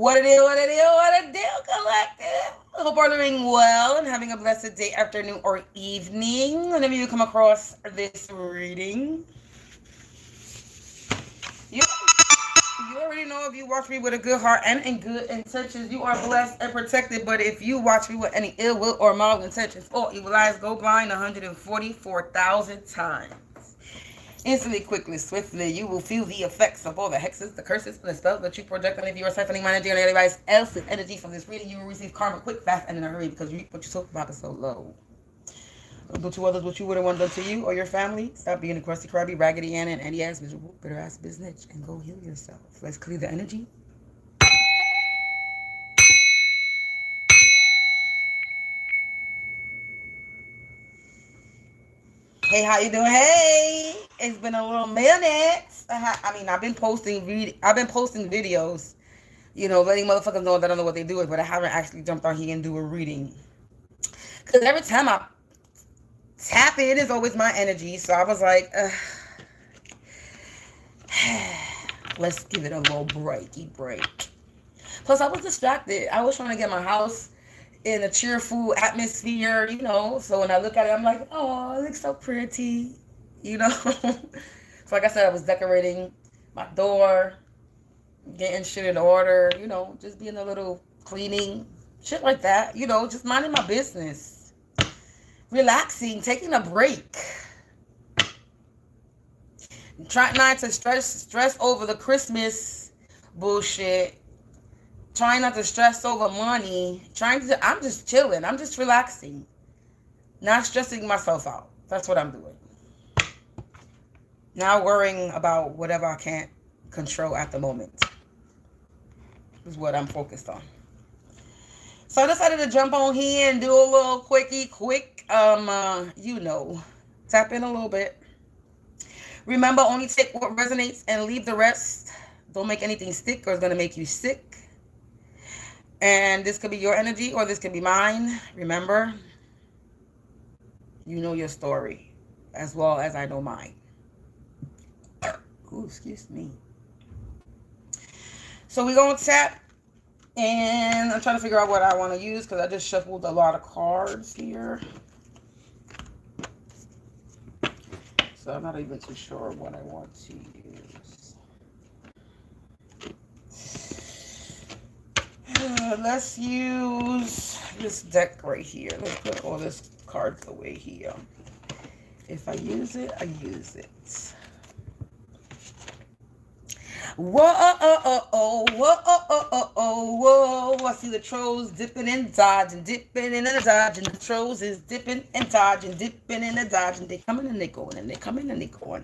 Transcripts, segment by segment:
What it is, what it is, what it do, collective. Hope you're doing well and having a blessed day, afternoon, or evening. Whenever you come across this reading, you, you already know if you watch me with a good heart and in good intentions, you are blessed and protected. But if you watch me with any ill will or mal intentions, or evil eyes, go blind 144,000 times. Instantly, quickly, swiftly, you will feel the effects of all the hexes, the curses, and the spells that you project. And if you are siphoning my energy or anybody else's energy from this reading, you will receive karma quick, fast, and in a hurry because you reap what you sow. Vibe is so low. Don't do to others what you wouldn't want done to you or your family. Stop being a crusty, crabby, raggedy Ann and Eyez, miserable, bitter ass bitch, and go heal yourself. Let's clear the energy. Hey, how you doing? Hey, it's been a little minute. I've been posting videos, letting motherfuckers know that I don't know what they do with, but I haven't actually jumped on here and do a reading. Cause every time I tap in, it's always my energy. So I was like, let's give it a little break. Plus, I was distracted. I was trying to get my house in a cheerful atmosphere, So when I look at it, I'm like, oh, it looks so pretty, So like I said, I was decorating my door, getting shit in order, just being a little cleaning, shit like that, just minding my business, relaxing, taking a break. Trying not to stress over the Christmas bullshit. Trying not to stress over money. I'm just chilling. I'm just relaxing. Not stressing myself out. That's what I'm doing. Not worrying about whatever I can't control at the moment. Is what I'm focused on. So I decided to jump on here and do a little quick, tap in a little bit. Remember, only take what resonates and leave the rest. Don't make anything stick or it's going to make you sick. And this could be your energy or this could be mine. Remember, you know your story as well as I know mine. Ooh, excuse me. So we're going to tap. And I'm trying to figure out what I want to use because I just shuffled a lot of cards here. So I'm not even too sure what I want to use. Let's use this deck right here. Let's put all this cards away here. If I use it, I use it. Whoa, whoa. I see the trolls dipping and dodging, The trolls is dipping and dodging, They coming and they going, and they coming and they going.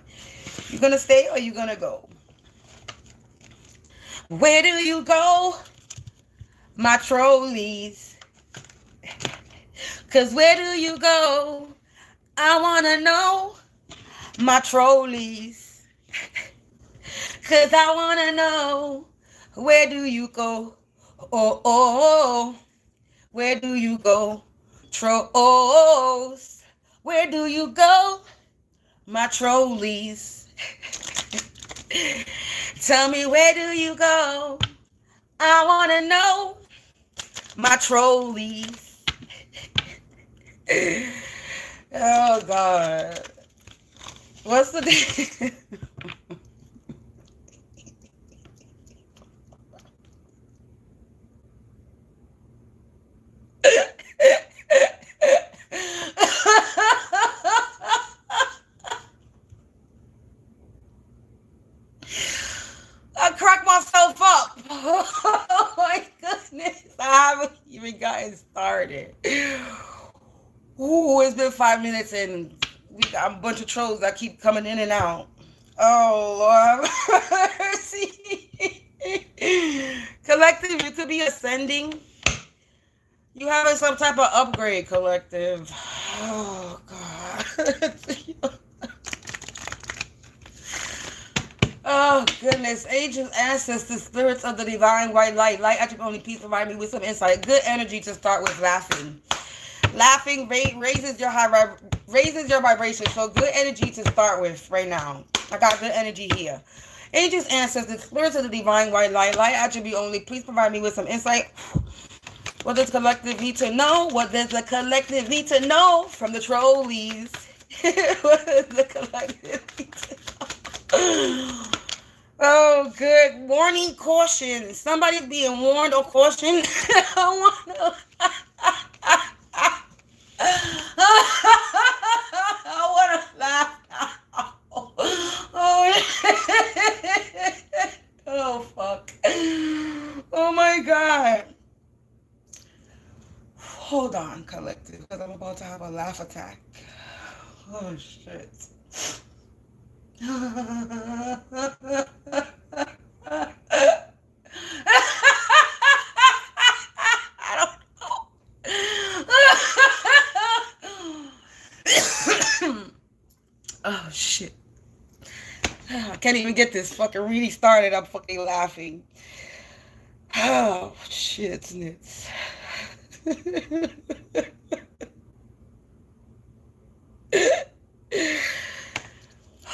You gonna stay or you gonna go? Where do you go, my trolleys? Cause where do you go? I wanna know, my trolleys. Cause I wanna know, where do you go? Oh, where do you go? Trolls, where do you go? My trolleys. Tell me, where do you go? I wanna know, my trolleys. Oh God. What's the I cracked myself up. Oh my goodness. I haven't even gotten started. Ooh, it's been 5 minutes and we got a bunch of trolls that keep coming in and out. Oh, Lord have mercy. Collective, you could be ascending. You having some type of upgrade, collective. Oh, God. Oh, goodness. Angels, ancestors, spirits of the divine white light, attribute only peace, provide me with some insight. Good energy to start with laughing. Laughing raises your vibration. So good energy to start with right now. I got good energy here. Angels, ancestors, spirits of the divine white light, light attribute only, please provide me with some insight. What does collective need to know? What does the collective need to know from the trolleys? What does the collective need to know? Oh, good. Warning, caution. Somebody's being warned or cautioned. I want to... I want to laugh now. Oh, fuck. Oh, my God. Hold on, collective, because I'm about to have a laugh attack. Oh, shit. I don't know. Oh, shit. I can't even get this fucking reading started. I'm fucking laughing. Oh, shit, snits.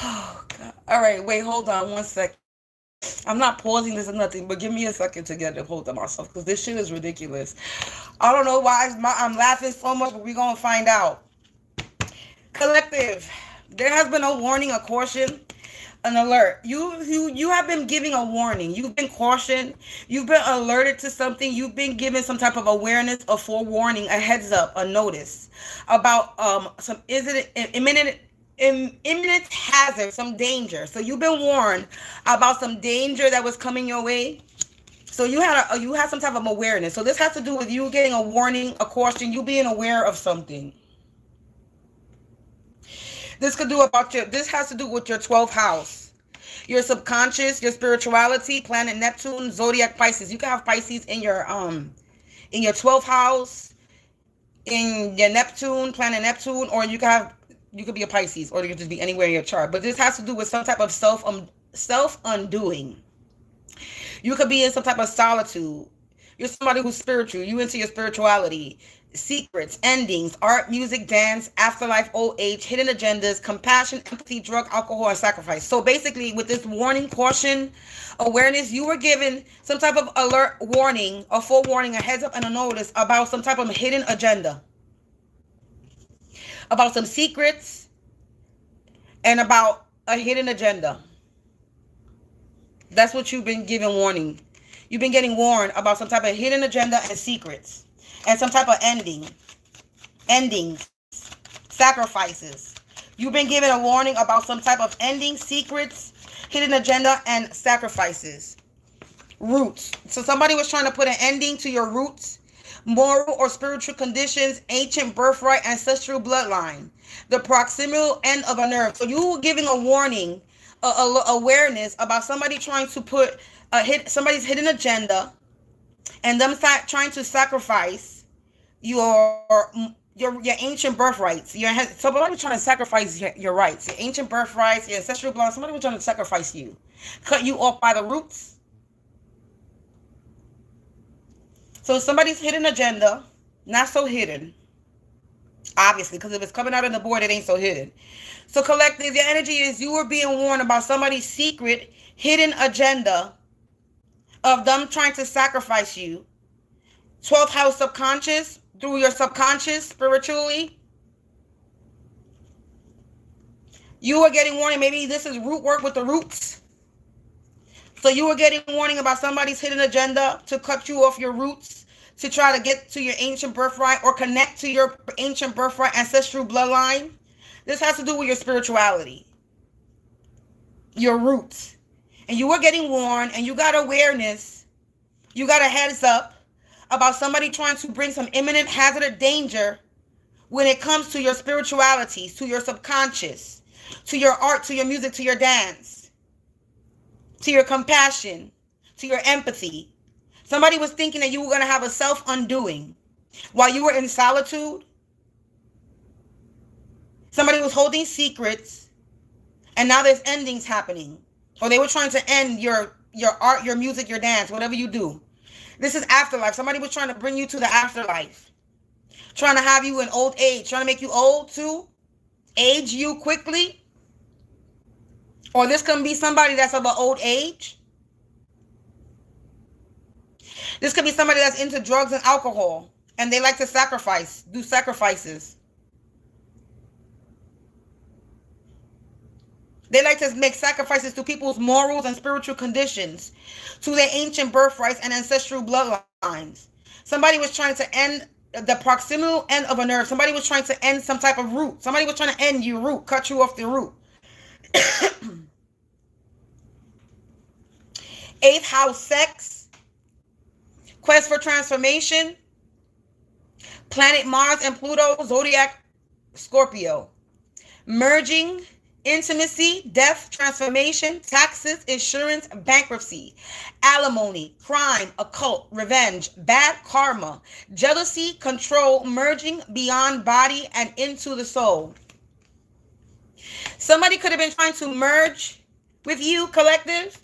Oh, God. All right, wait, hold on 1 second. I'm not pausing this or nothing, but give me a second to get it hold of myself, because this shit is ridiculous. I don't know why I'm laughing so much, but we're going to find out. Collective, there has been a warning, a caution, an alert. You have been giving a warning. You've been cautioned. You've been alerted to something. You've been given some type of awareness, a forewarning, a heads up, a notice about some imminent hazard, some danger. So you've been warned about some danger that was coming your way. So you had some type of awareness. So this has to do with you getting a warning, a caution, you being aware of something. This has to do with your 12th house, your subconscious, your spirituality, planet Neptune, zodiac Pisces. You can have Pisces in your 12th house, in your Neptune, planet Neptune, or you could be a Pisces, or you could just be anywhere in your chart. But this has to do with some type of self-undoing. You could be in some type of solitude. You're somebody who's spiritual. You into your spirituality. Secrets, endings, art, music, dance, afterlife, old age, hidden agendas, compassion, empathy, drug, alcohol, and sacrifice. So basically, with this warning, caution, awareness, you were given some type of alert, warning, a forewarning, a heads up, and a notice about some type of hidden agenda, about some secrets, and about a hidden agenda. That's what you've been given warning. You've been getting warned about some type of hidden agenda and secrets. And some type of endings, sacrifices. You've been given a warning about some type of endings, secrets, hidden agenda, and sacrifices. Roots. So somebody was trying to put an ending to your roots, moral or spiritual conditions, ancient birthright, ancestral bloodline. The proximal end of a nerve. So you were giving a warning, awareness about somebody trying to put somebody's hidden agenda, and them trying to sacrifice your ancient birthrights. Somebody was trying to sacrifice your rights, your ancient birthrights, your ancestral blood. Somebody was trying to sacrifice you, cut you off by the roots. So somebody's hidden agenda, not so hidden, obviously, because if it's coming out on the board, it ain't so hidden. So collective, your energy is you were being warned about somebody's secret, hidden agenda of them trying to sacrifice you. 12th house subconscious, through your subconscious, spiritually. You were getting warning. Maybe this is root work with the roots. So you were getting warning about somebody's hidden agenda to cut you off your roots, to try to get to your ancient birthright or connect to your ancient birthright ancestral bloodline. This has to do with your spirituality, your roots. And you were getting warned, and you got awareness, you got a heads up about somebody trying to bring some imminent hazard danger when it comes to your spirituality, to your subconscious, to your art, to your music, to your dance, to your compassion, to your empathy. Somebody was thinking that you were going to have a self-undoing while you were in solitude. Somebody was holding secrets, and now there's endings happening. Or they were trying to end your art, your music, your dance, whatever you do. This is afterlife. Somebody was trying to bring you to the afterlife. Trying to have you in old age. Trying to make you old too. Age you quickly. Or this can be somebody that's of an old age. This could be somebody that's into drugs and alcohol, and they like to sacrifice, do sacrifices. They like to make sacrifices to people's morals and spiritual conditions, to their ancient birthrights and ancestral bloodlines. Somebody was trying to end the proximal end of a nerve. Somebody was trying to end some type of root. Somebody was trying to end your root, cut you off the root. Eighth house, sex. Quest for transformation. Planet Mars and Pluto, zodiac Scorpio. Merging, intimacy, death, transformation, taxes, insurance, bankruptcy, alimony, crime, occult, revenge, bad karma, jealousy, control, merging beyond body and into the soul. Somebody could have been trying to merge with you, collective.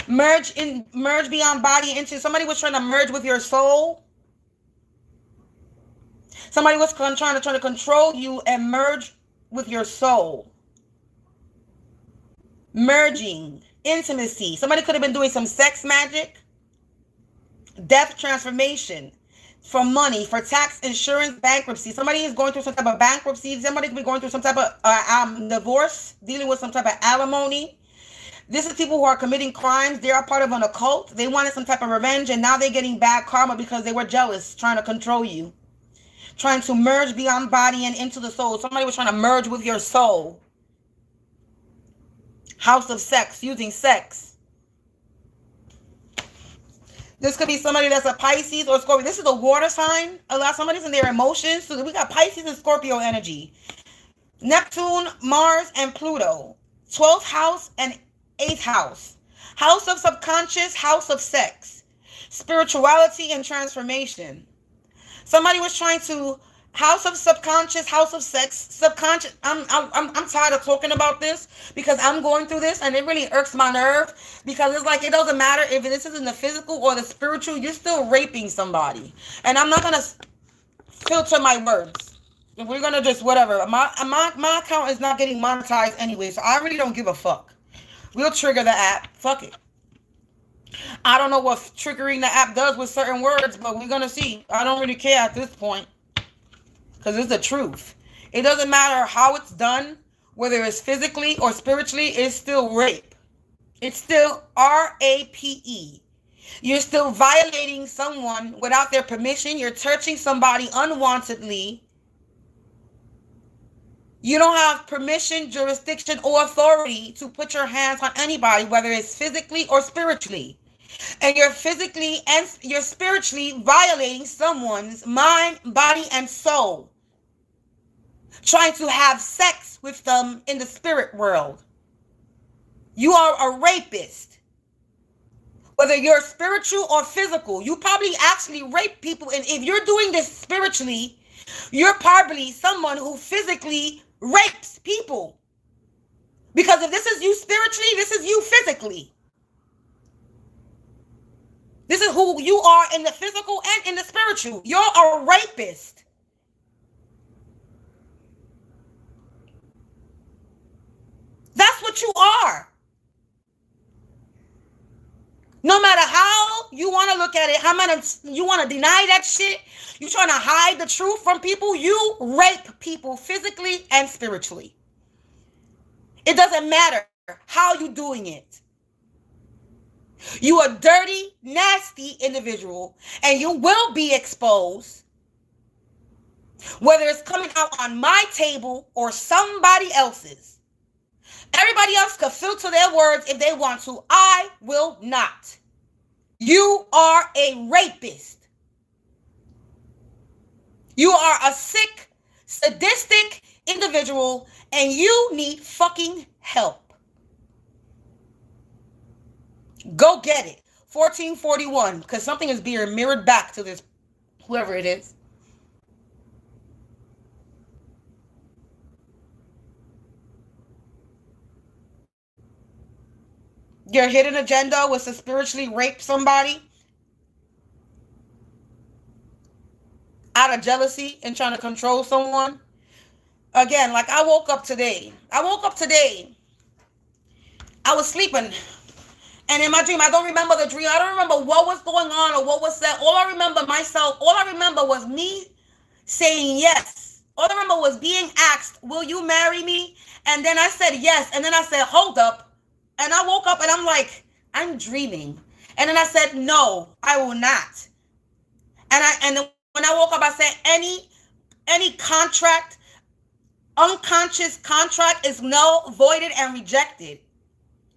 Merge beyond body into, somebody was trying to merge with your soul. Somebody was trying to control you and merge with your soul. Merging, intimacy. Somebody could have been doing some sex magic. Death, transformation. For money, for tax, insurance, bankruptcy. Somebody is going through some type of bankruptcy. Somebody could be going through some type of divorce, dealing with some type of alimony. This is people who are committing crimes. They are part of an occult. They wanted some type of revenge, and now they're getting bad karma because they were jealous, trying to control you. Trying to merge beyond body and into the soul. Somebody was trying to merge with your soul. House of sex, using sex. This could be somebody that's a Pisces or Scorpio. This is a water sign. Somebody's in their emotions. So we got Pisces and Scorpio energy. Neptune, Mars, and Pluto. 12th house and 8th house. House of subconscious, house of sex. Spirituality and transformation. Somebody was trying to house of subconscious, house of sex, subconscious. I'm tired of talking about this because I'm going through this and it really irks my nerve because it's like it doesn't matter if this is in the physical or the spiritual, you're still raping somebody. And I'm not gonna filter my words. We're gonna just whatever. My account is not getting monetized anyway, so I really don't give a fuck. We'll trigger the app. Fuck it. I don't know what triggering the app does with certain words, but we're gonna see. I don't really care at this point. Because it's the truth. It doesn't matter how it's done, whether it's physically or spiritually, it's still rape. It's still RAPE. You're still violating someone without their permission. You're touching somebody unwantedly. You don't have permission, jurisdiction, or authority to put your hands on anybody, whether it's physically or spiritually. And you're physically and you're spiritually violating someone's mind, body, and soul. Trying to have sex with them in the spirit world. You are a rapist. Whether you're spiritual or physical, you probably actually rape people. And if you're doing this spiritually, you're probably someone who physically rapes people. Because if this is you spiritually, this is you physically. This is who you are in the physical and in the spiritual. You're a rapist. That's what you are. No matter how you want to look at it, how much you want to deny that shit, you trying to hide the truth from people, you rape people physically and spiritually. It doesn't matter how you doing it. You a dirty, nasty individual, and you will be exposed, whether it's coming out on my table or somebody else's. Everybody else could filter their words if they want to. I will not. You are a rapist. You are a sick, sadistic individual, and you need fucking help. Go get it. 1441, because something is being mirrored back to this, whoever it is. Your hidden agenda was to spiritually rape somebody out of jealousy and trying to control someone. Again, like I woke up today I was sleeping. And in my dream, I don't remember the dream. I don't remember what was going on or what was said. All I remember was me saying yes. All I remember was being asked, will you marry me? And then I said yes. And then I said, hold up. And I woke up and I'm like, I'm dreaming. And then I said, no, I will not. And then when I woke up, I said, any contract, unconscious contract is null, voided, and rejected.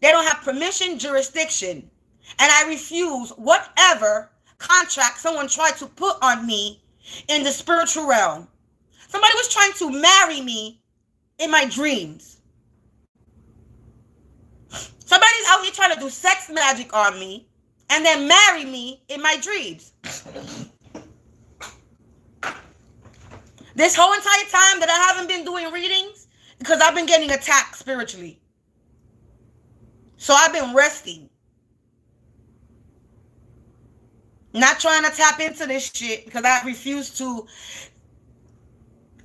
They don't have permission, jurisdiction. And I refuse whatever contract someone tried to put on me in the spiritual realm. Somebody was trying to marry me in my dreams. Somebody's out here trying to do sex magic on me and then marry me in my dreams. This whole entire time that I haven't been doing readings, because I've been getting attacked spiritually. So I've been resting. Not trying to tap into this shit because I refuse to.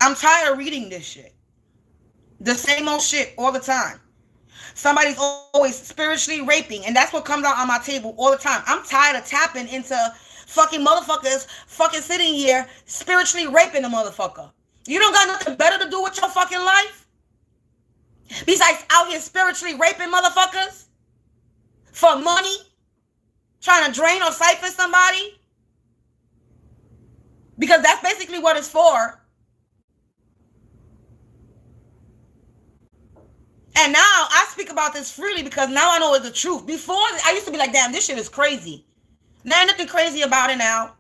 I'm tired of reading this shit. The same old shit all the time. Somebody's always spiritually raping, and that's what comes out on my table all the time. I'm tired of tapping into fucking motherfuckers fucking sitting here spiritually raping a motherfucker. You don't got nothing better to do with your fucking life? Besides out here spiritually raping motherfuckers? For money? Trying to drain or siphon somebody? Because that's basically what it's for. And now I speak about this freely because now I know it's the truth. Before, I used to be like, damn, this shit is crazy. Now ain't nothing crazy about it now.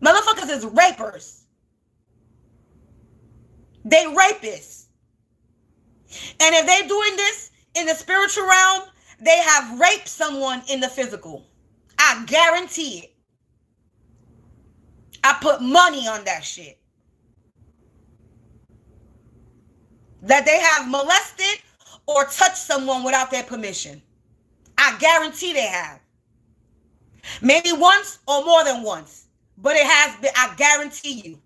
Motherfuckers is rapers. They rapists. And if they're doing this in the spiritual realm, they have raped someone in the physical. I guarantee it. I put money on that shit. That they have molested or touched someone without their permission. I guarantee they have. Maybe once or more than once. But it has been, I guarantee you.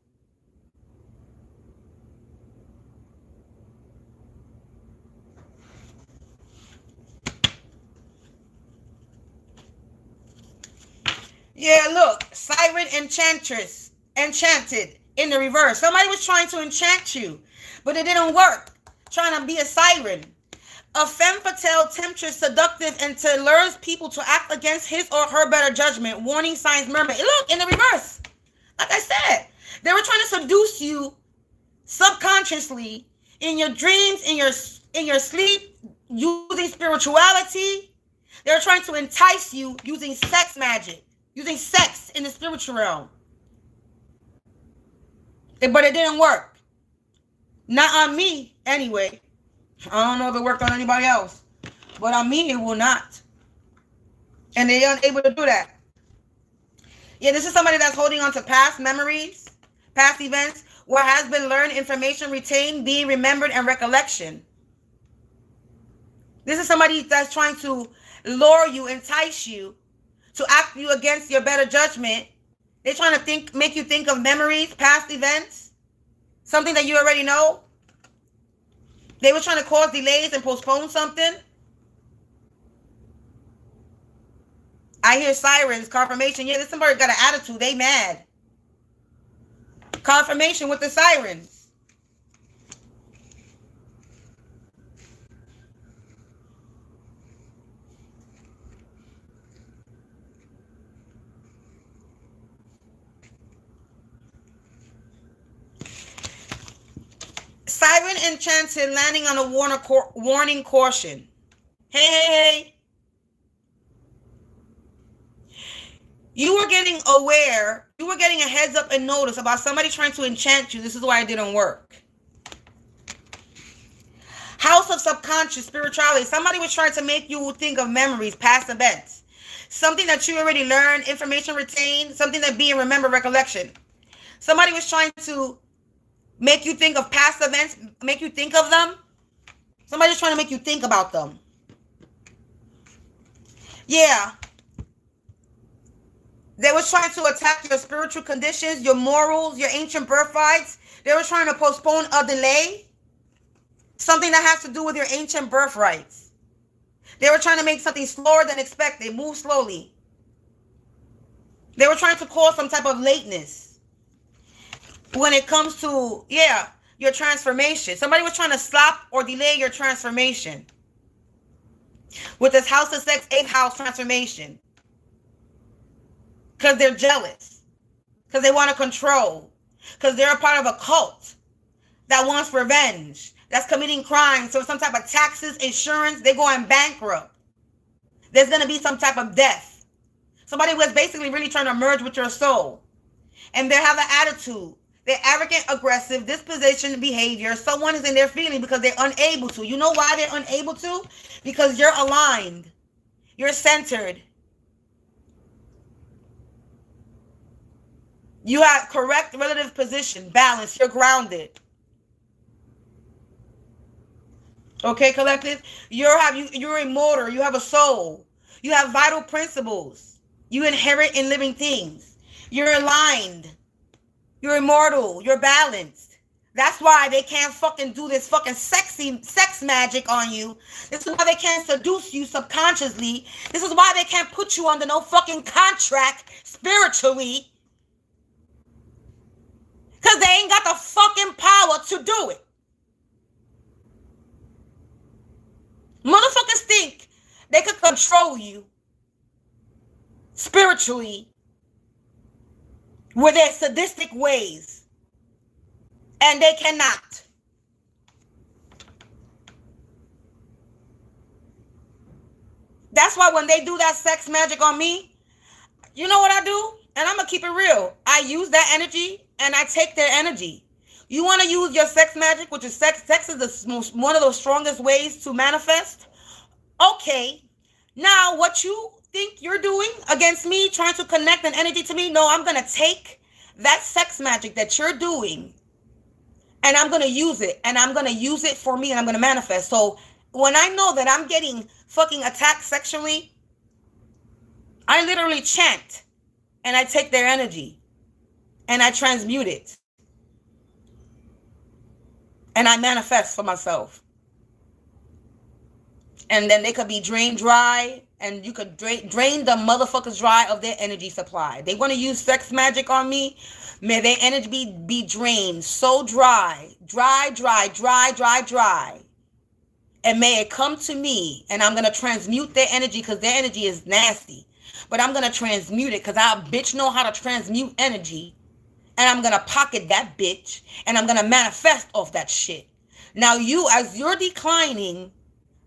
Yeah, look, Siren Enchantress, enchanted in the reverse. Somebody was trying to enchant you, but it didn't work. Trying to be a siren. A femme fatale, temptress, seductive, and to lures people to act against his or her better judgment. Warning signs, mermaid. Look, in the reverse. Like I said, they were trying to seduce you subconsciously in your dreams, in your sleep, using spirituality. They were trying to entice you using sex magic. Using sex in the spiritual realm. But it didn't work. Not on me, anyway. I don't know if it worked on anybody else. But on me, it will not. And they're unable to do that. Yeah, this is somebody that's holding on to past memories, past events, what has been learned, information retained, being remembered, and recollection. This is somebody that's trying to lure you, entice you, to act you against your better judgment. They're trying to make you think of memories, past events, something that you already know. They were trying to cause delays and postpone something. I hear sirens, confirmation. Yeah, this somebody got an attitude. They mad. Confirmation with the sirens. Siren enchanted, landing on a warning caution. Hey, hey, hey. You were getting aware. You were getting a heads up and notice about somebody trying to enchant you. This is why it didn't work. House of subconscious spirituality. Somebody was trying to make you think of memories, past events. Something that you already learned, information retained, something that being remembered, recollection. Somebody was trying to make you think of past events, make you think of them. Somebody's trying to make you think about them. Yeah. They were trying to attack your spiritual conditions, your morals, your ancient birthrights. They were trying to postpone a delay. Something that has to do with your ancient birthrights. They were trying to make something slower than expected, move slowly. They were trying to cause some type of lateness when it comes to, your transformation. Somebody was trying to stop or delay your transformation with this House of Sex, 8th house transformation. Because they're jealous. Because they want to control. Because they're a part of a cult that wants revenge. That's committing crimes. So some type of taxes, insurance, they're going bankrupt. There's going to be some type of death. Somebody was basically really trying to merge with your soul. And they have an attitude. They're arrogant, aggressive, disposition, behavior. Someone is in their feeling because they're unable to. You know why they're unable to? Because you're aligned. You're centered. You have correct relative position, balance. You're grounded. Okay, collective? You're immortal. You have a soul. You have vital principles. You inherit in living things. You're aligned. You're immortal. You're balanced. That's why they can't fucking do this fucking sexy sex magic on you. This is why they can't seduce you subconsciously. This is why they can't put you under no fucking contract spiritually. Because they ain't got the fucking power to do it. Motherfuckers think they could control you spiritually with their sadistic ways. And they cannot. That's why when they do that sex magic on me, you know what I do? And I'm going to keep it real. I use that energy and I take their energy. You want to use your sex magic, which is sex. Sex is one of those strongest ways to manifest. Okay. Now, what you think you're doing against me, trying to connect an energy to me? No, I'm going to take that sex magic that you're doing and I'm going to use it. And I'm going to use it for me and I'm going to manifest. So when I know that I'm getting fucking attacked sexually, I literally chant and I take their energy and I transmute it. And I manifest for myself. And then they could be drained dry. And you could drain the motherfuckers dry of their energy supply. They want to use sex magic on me. May their energy be drained so dry. Dry. And may it come to me. And I'm going to transmute their energy because their energy is nasty. But I'm going to transmute it because our bitch know how to transmute energy. And I'm going to pocket that bitch. And I'm going to manifest off that shit. Now you, as you're declining,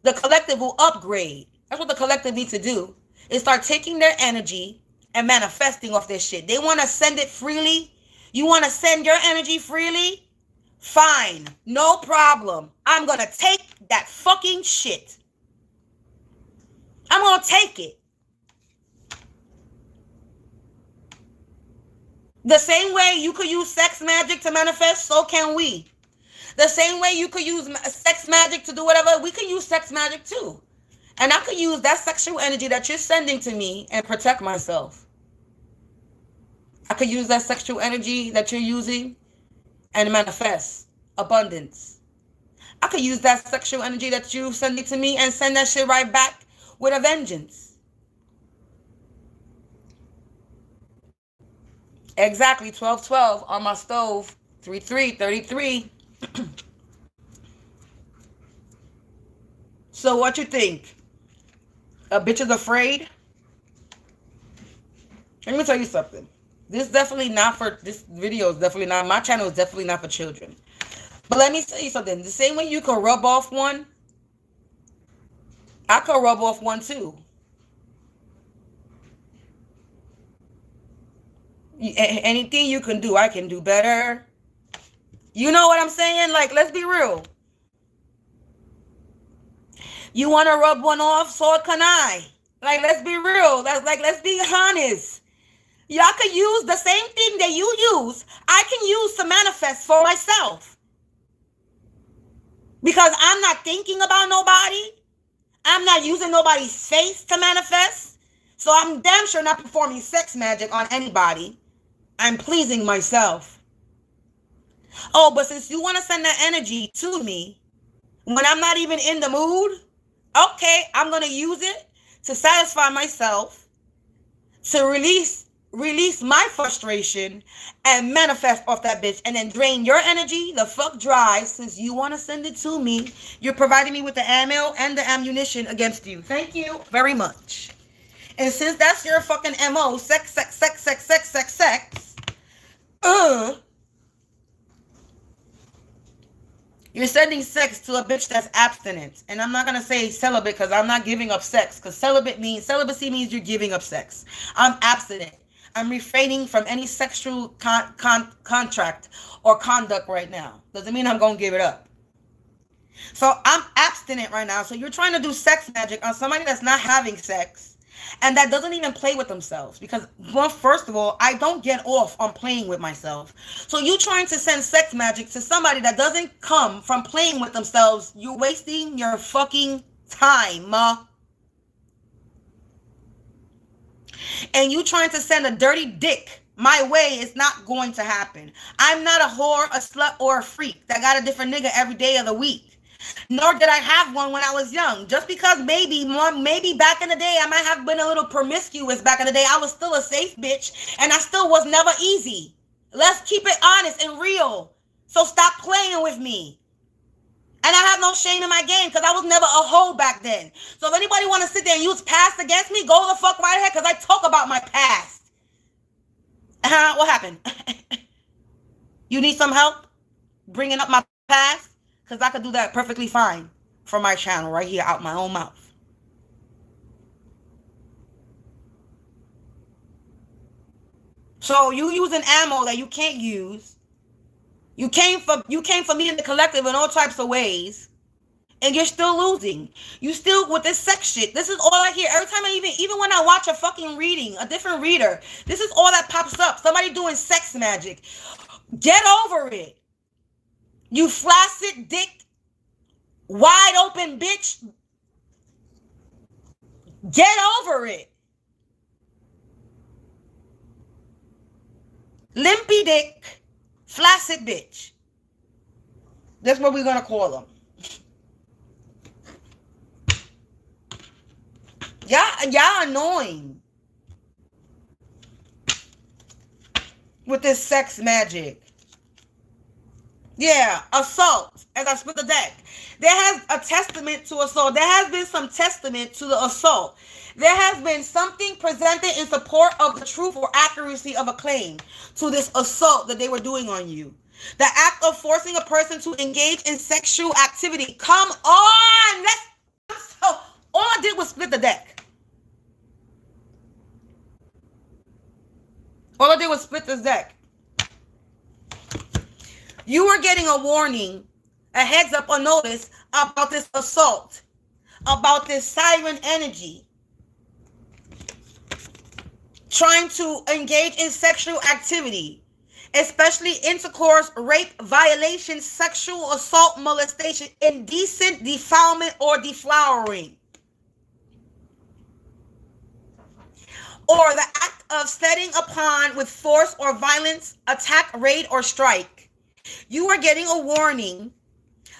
the collective will upgrade. That's what the collective needs to do. Is start taking their energy and manifesting off their shit. They want to send it freely. You want to send your energy freely? Fine. No problem. I'm going to take that fucking shit. I'm going to take it. The same way you could use sex magic to manifest, so can we. The same way you could use sex magic to do whatever, we can use sex magic too. And I could use that sexual energy that you're sending to me and protect myself. I could use that sexual energy that you're using and manifest abundance. I could use that sexual energy that you're sending to me and send that shit right back with a vengeance. Exactly, 1212 on my stove, 3333. So what you think? A bitch is afraid? Let me tell you something. This video is definitely not, my channel is definitely not for children. But let me tell you something. The same way you can rub off one, I could rub off one too. Anything you can do, I can do better. You know what I'm saying? Like, let's be real. You want to rub one off, so can I. Like, let's be real. Let's be honest. Y'all could use the same thing that you use. I can use to manifest for myself. Because I'm not thinking about nobody. I'm not using nobody's face to manifest. So I'm damn sure not performing sex magic on anybody. I'm pleasing myself. Oh, but since you want to send that energy to me, when I'm not even in the mood, okay, I'm going to use it to satisfy myself, to release my frustration and manifest off that bitch, and then drain your energy the fuck dry. Since you want to send it to me, you're providing me with the ammo and the ammunition against you. Thank you very much. And since that's your fucking MO, sex, you're sending sex to a bitch that's abstinent. And I'm not going to say celibate because I'm not giving up sex. Because celibacy means you're giving up sex. I'm abstinent. I'm refraining from any sexual contract or conduct right now. Doesn't mean I'm going to give it up. So I'm abstinent right now. So you're trying to do sex magic on somebody that's not having sex. And that doesn't even play with themselves. Because, well, first of all, I don't get off on playing with myself. So you trying to send sex magic to somebody that doesn't come from playing with themselves, you're wasting your fucking time. And you trying to send a dirty dick my way is not going to happen. I'm not a whore, a slut, or a freak that got a different nigga every day of the week. Nor did I have one when I was young. Just because maybe back in the day I might have been a little promiscuous back in the day, I was still a safe bitch, and I still was never easy. Let's keep it honest and real. So stop playing with me. And I have no shame in my game because I was never a hoe back then. So if anybody want to sit there and use past against me, go the fuck right ahead, because I talk about my past. What happened? You need some help bringing up my past? Because I could do that perfectly fine from my channel right here out my own mouth. So you using ammo that you can't use. You came for me in the collective in all types of ways. And you're still losing. You still with this sex shit. This is all I hear. Every time even when I watch a fucking reading, a different reader, this is all that pops up. Somebody doing sex magic. Get over it. You flaccid dick, wide open bitch. Get over it. Limpy dick, flaccid bitch. That's what we're going to call them. Y'all annoying with this sex magic. Yeah, assault. As I split the deck, there has a testament to assault. There has been some testament to the assault. There has been something presented in support of the truth or accuracy of a claim to this assault that they were doing on you. The act of forcing a person to engage in sexual activity. Come on, all I did was split the deck. All I did was split this deck. You were getting a warning, a heads up, or notice about this assault, about this siren energy, trying to engage in sexual activity, especially intercourse, rape, violation, sexual assault, molestation, indecent defilement, or deflowering. Or the act of setting upon with force or violence, attack, raid, or strike. You are getting a warning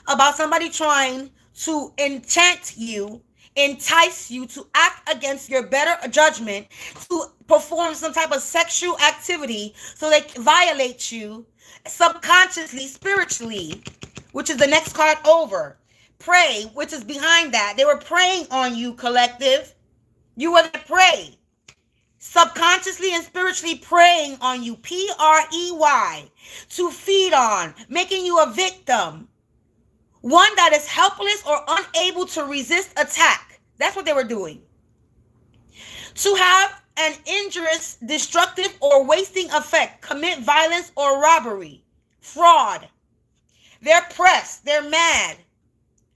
about somebody trying to entice you to act against your better judgment, to perform some type of sexual activity so they violate you subconsciously, spiritually, which is the next card over. Pray, which is behind that. They were preying on you, collective. You were the prey. Subconsciously and spiritually preying on you, Prey, to feed on, making you a victim, one that is helpless or unable to resist attack. That's what they were doing. To have an injurious, destructive, or wasting effect, commit violence or robbery, fraud. They're pressed, they're mad,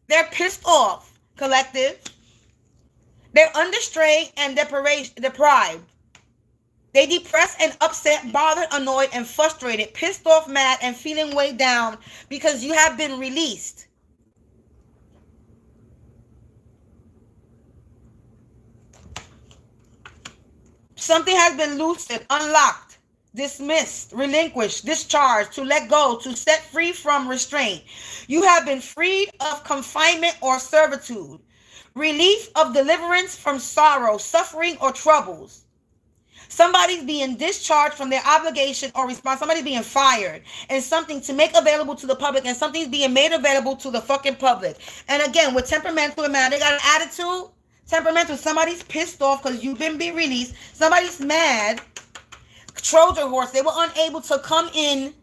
they're pissed off, collective. They're under strain and deprived. They depressed and upset, bothered, annoyed, and frustrated, pissed off, mad, and feeling weighed down because you have been released. Something has been loosened, unlocked. dismissed, relinquished, discharged, to let go, to set free from restraint. You have been freed of confinement or servitude. Relief of deliverance from sorrow, suffering, or troubles. Somebody's being discharged from their obligation or response. Somebody's being fired, and something to make available to the public, and something's being made available to the fucking public. And again, with temperamental and mad, they got an attitude. Temperamental, somebody's pissed off because you've been released. Somebody's mad. Trojan horse, they were unable to come in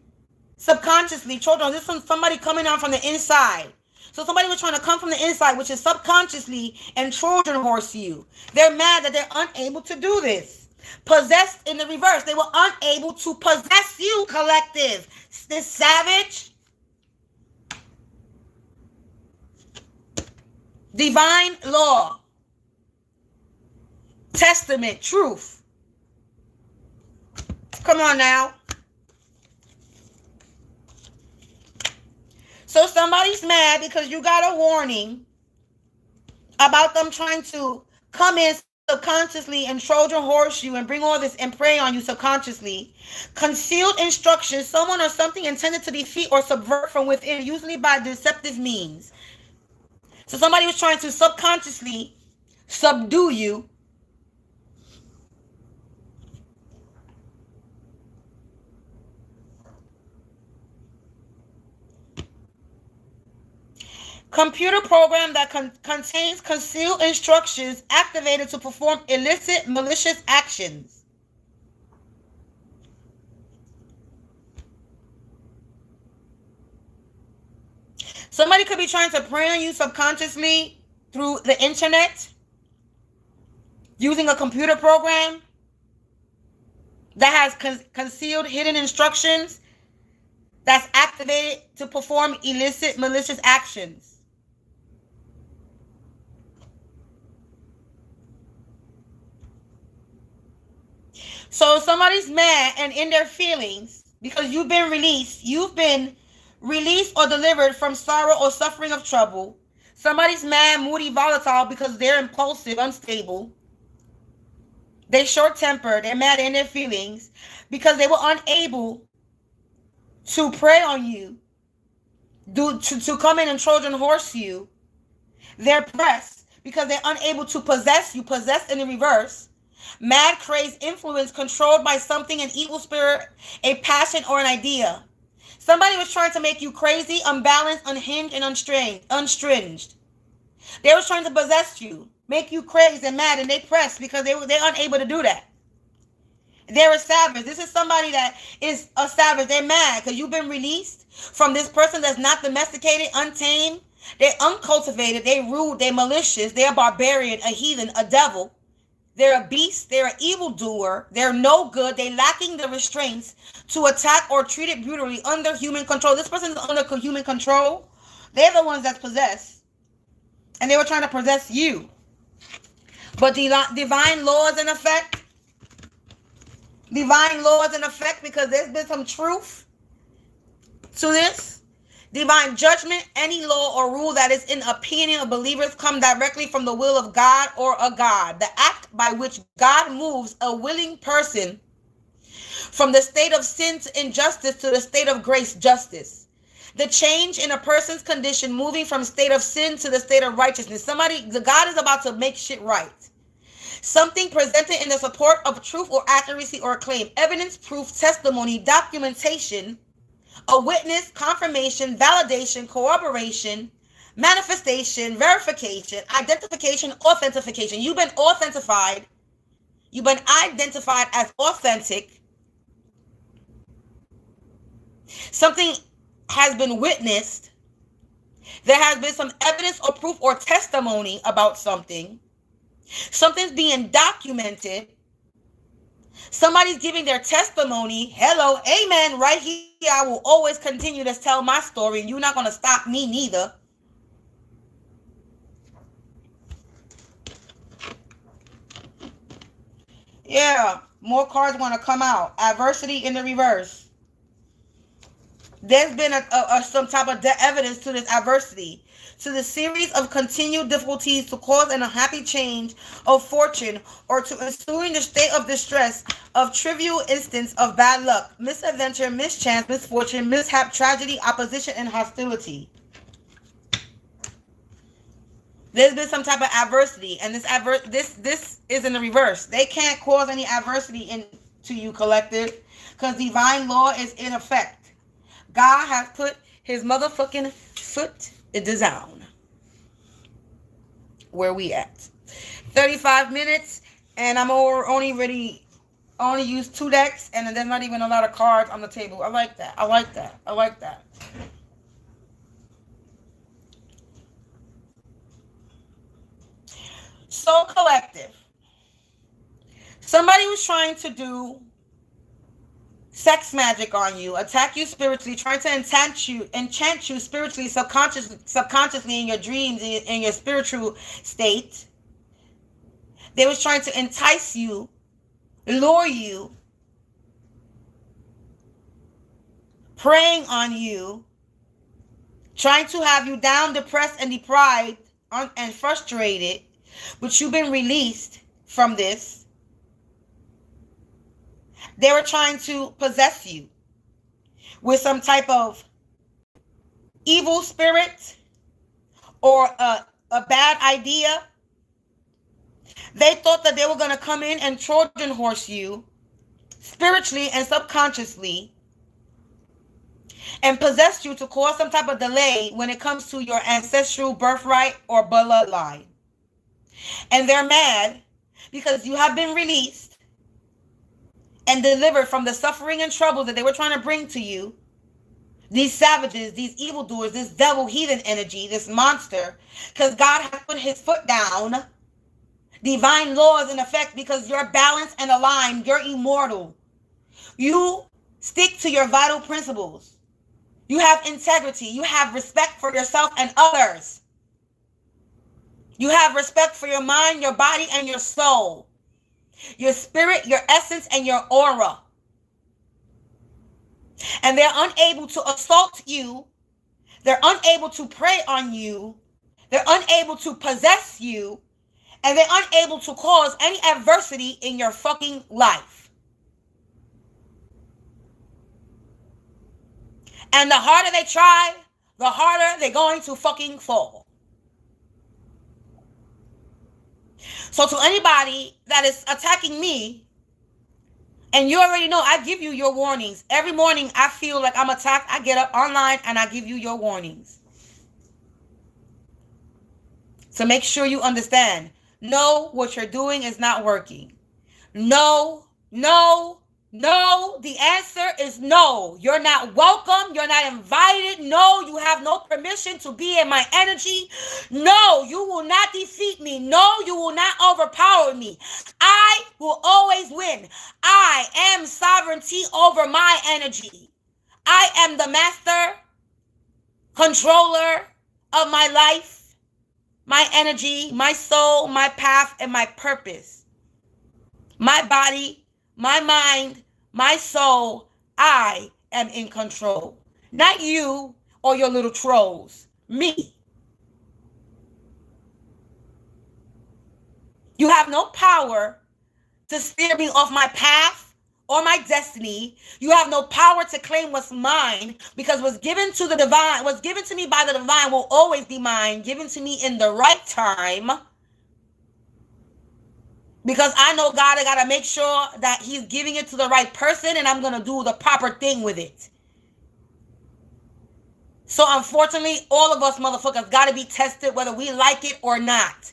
subconsciously. Trojan, this is somebody coming out from the inside. So somebody was trying to come from the inside, which is subconsciously, and Trojan horse you. They're mad that they're unable to do this. Possessed in the reverse. They were unable to possess you, collective. This savage. Divine law. Testament. Truth. Come on now. So somebody's mad because you got a warning about them trying to come in subconsciously and Trojan horse you and bring all this and prey on you subconsciously. Concealed instructions, someone or something intended to defeat or subvert from within, usually by deceptive means. So somebody was trying to subconsciously subdue you. Computer program that contains concealed instructions activated to perform illicit, malicious actions. Somebody could be trying to prey on you subconsciously through the internet, using a computer program that has concealed, hidden instructions that's activated to perform illicit, malicious actions. So somebody's mad and in their feelings because you've been released. You've been released or delivered from sorrow or suffering of trouble. Somebody's mad, moody, volatile because they're impulsive, unstable. They're short-tempered. They're mad in their feelings because they were unable to prey on you, to come in and Trojan horse you. They're pressed because they're unable to possess you, possessed in the reverse. Mad, crazed, influence, controlled by something, an evil spirit, a passion, or an idea. Somebody was trying to make you crazy, unbalanced, unhinged, and unstringed. They was trying to possess you, make you crazy and mad, and they pressed because they're unable to do that. They're a savage. This is somebody that is a savage. They're mad because you've been released from this person that's not domesticated, untamed. They're uncultivated. They're rude. They're malicious. They're a barbarian, a heathen, a devil. They're a beast. They're an evildoer. They're no good. They're lacking the restraints to attack or treat it brutally under human control. This person is under human control. They're the ones that's possessed. And they were trying to possess you. But divine law is in effect. Divine law is in effect because there's been some truth to this. Divine judgment, any law or rule that is in opinion of believers come directly from the will of God or a God. The act by which God moves a willing person from the state of sin to injustice to the state of grace, justice. The change in a person's condition moving from state of sin to the state of righteousness. The God is about to make shit right. Something presented in the support of truth or accuracy or claim. Evidence, proof, testimony, documentation, a witness, confirmation, validation, corroboration, manifestation, verification, identification, authentication. You've been authentified. You've been identified as authentic. Something has been witnessed. There has been some evidence or proof or testimony about something. Something's being documented. Somebody's giving their testimony. Hello, amen. Right here, I will always continue to tell my story, and you're not going to stop me neither. Yeah, more cards want to come out. Adversity in the reverse. There's been some type of evidence to this adversity, to the series of continued difficulties to cause an unhappy change of fortune, or to ensuing the state of distress of trivial instance of bad luck, misadventure, mischance, misfortune, mishap, tragedy, opposition, and hostility. There's been some type of adversity, and this is in the reverse. They can't cause any adversity into you, collective, because divine law is in effect. God has put his motherfucking foot in the zone. Where we at? 35 minutes, and I'm only used 2 decks, and there's not even a lot of cards on the table. I like that. I like that. I like that. So, collective, somebody was trying to do sex magic on you, attack you spiritually, trying to enchant you spiritually, subconsciously in your dreams, in your spiritual state. They was trying to entice you, lure you, preying on you, trying to have you down, depressed, and deprived, and frustrated. But you've been released from this. They were trying to possess you with some type of evil spirit or a bad idea. They thought that they were going to come in and Trojan horse you spiritually and subconsciously and possess you to cause some type of delay when it comes to your ancestral birthright or bloodline. And they're mad because you have been released and delivered from the suffering and trouble that they were trying to bring to you. These savages, these evildoers, this devil heathen energy, this monster, because God has put his foot down. Divine law is in effect because you're balanced and aligned. You're immortal. You stick to your vital principles. You have integrity. You have respect for yourself and others. You have respect for your mind, your body, and your soul. Your spirit, your essence, and your aura. And they're unable to assault you. They're unable to prey on you. They're unable to possess you. And they're unable to cause any adversity in your fucking life. And the harder they try, the harder they're going to fucking fall. So to anybody that is attacking me, and you already know I give you your warnings. Every morning I feel like I'm attacked. I get up online and I give you your warnings. So make sure you understand. No, what you're doing is not working. No, no, no. The answer is no. You're not welcome. You're not invited. No, you have no permission to be in my energy. No, you will not defeat me. No, you will not overpower me. I will always win. I am sovereignty over my energy. I am the master, controller of my life, my energy, my soul, my path, and my purpose. My body, my mind, my soul, I am in control. Not you or your little trolls. Me. You have no power to steer me off my path or my destiny. You have no power to claim what's mine, because what's given to the divine, what's given to me by the divine will always be mine, given to me in the right time. Because I know God, I got to make sure that he's giving it to the right person, and I'm going to do the proper thing with it. So unfortunately, all of us motherfuckers got to be tested whether we like it or not.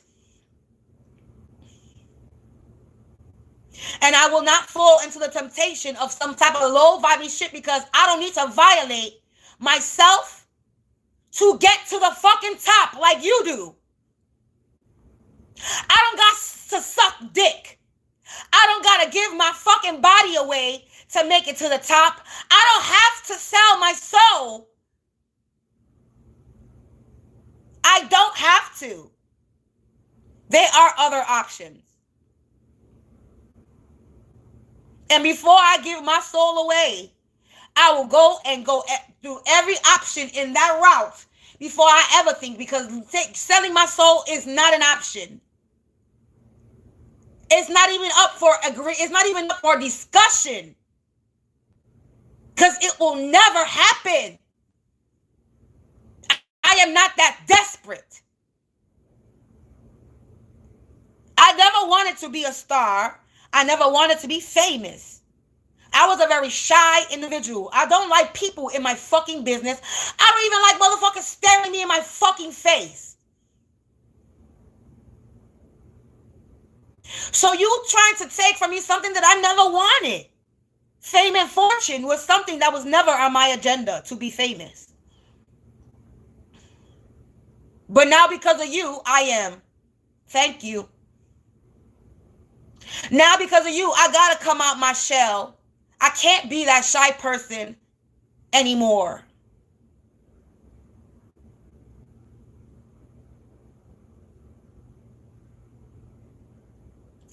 And I will not fall into the temptation of some type of low vibing shit, because I don't need to violate myself to get to the fucking top like you do. I don't got to suck dick. I don't got to give my fucking body away to make it to the top. I don't have to sell my soul. I don't have to. There are other options. And before I give my soul away, I will go and go through every option in that route before I ever think, because selling my soul is not an option. It's not even up for it's not even up for discussion. Because it will never happen. I am not that desperate. I never wanted to be a star. I never wanted to be famous. I was a very shy individual. I don't like people in my fucking business. I don't even like motherfuckers staring me in my fucking face. So you trying to take from me something that I never wanted. Fame and fortune was something that was never on my agenda, to be famous. But now because of you, I am. Thank you. Now because of you, I gotta come out my shell. I can't be that shy person anymore.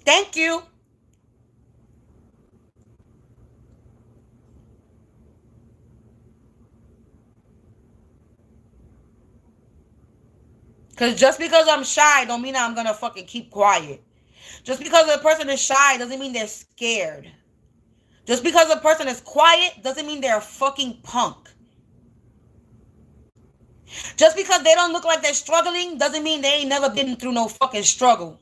Thank you. Because just because I'm shy don't mean I'm gonna fucking keep quiet. Just because a person is shy doesn't mean they're scared. Just because a person is quiet doesn't mean they're a fucking punk. Just because they don't look like they're struggling doesn't mean they ain't never been through no fucking struggle.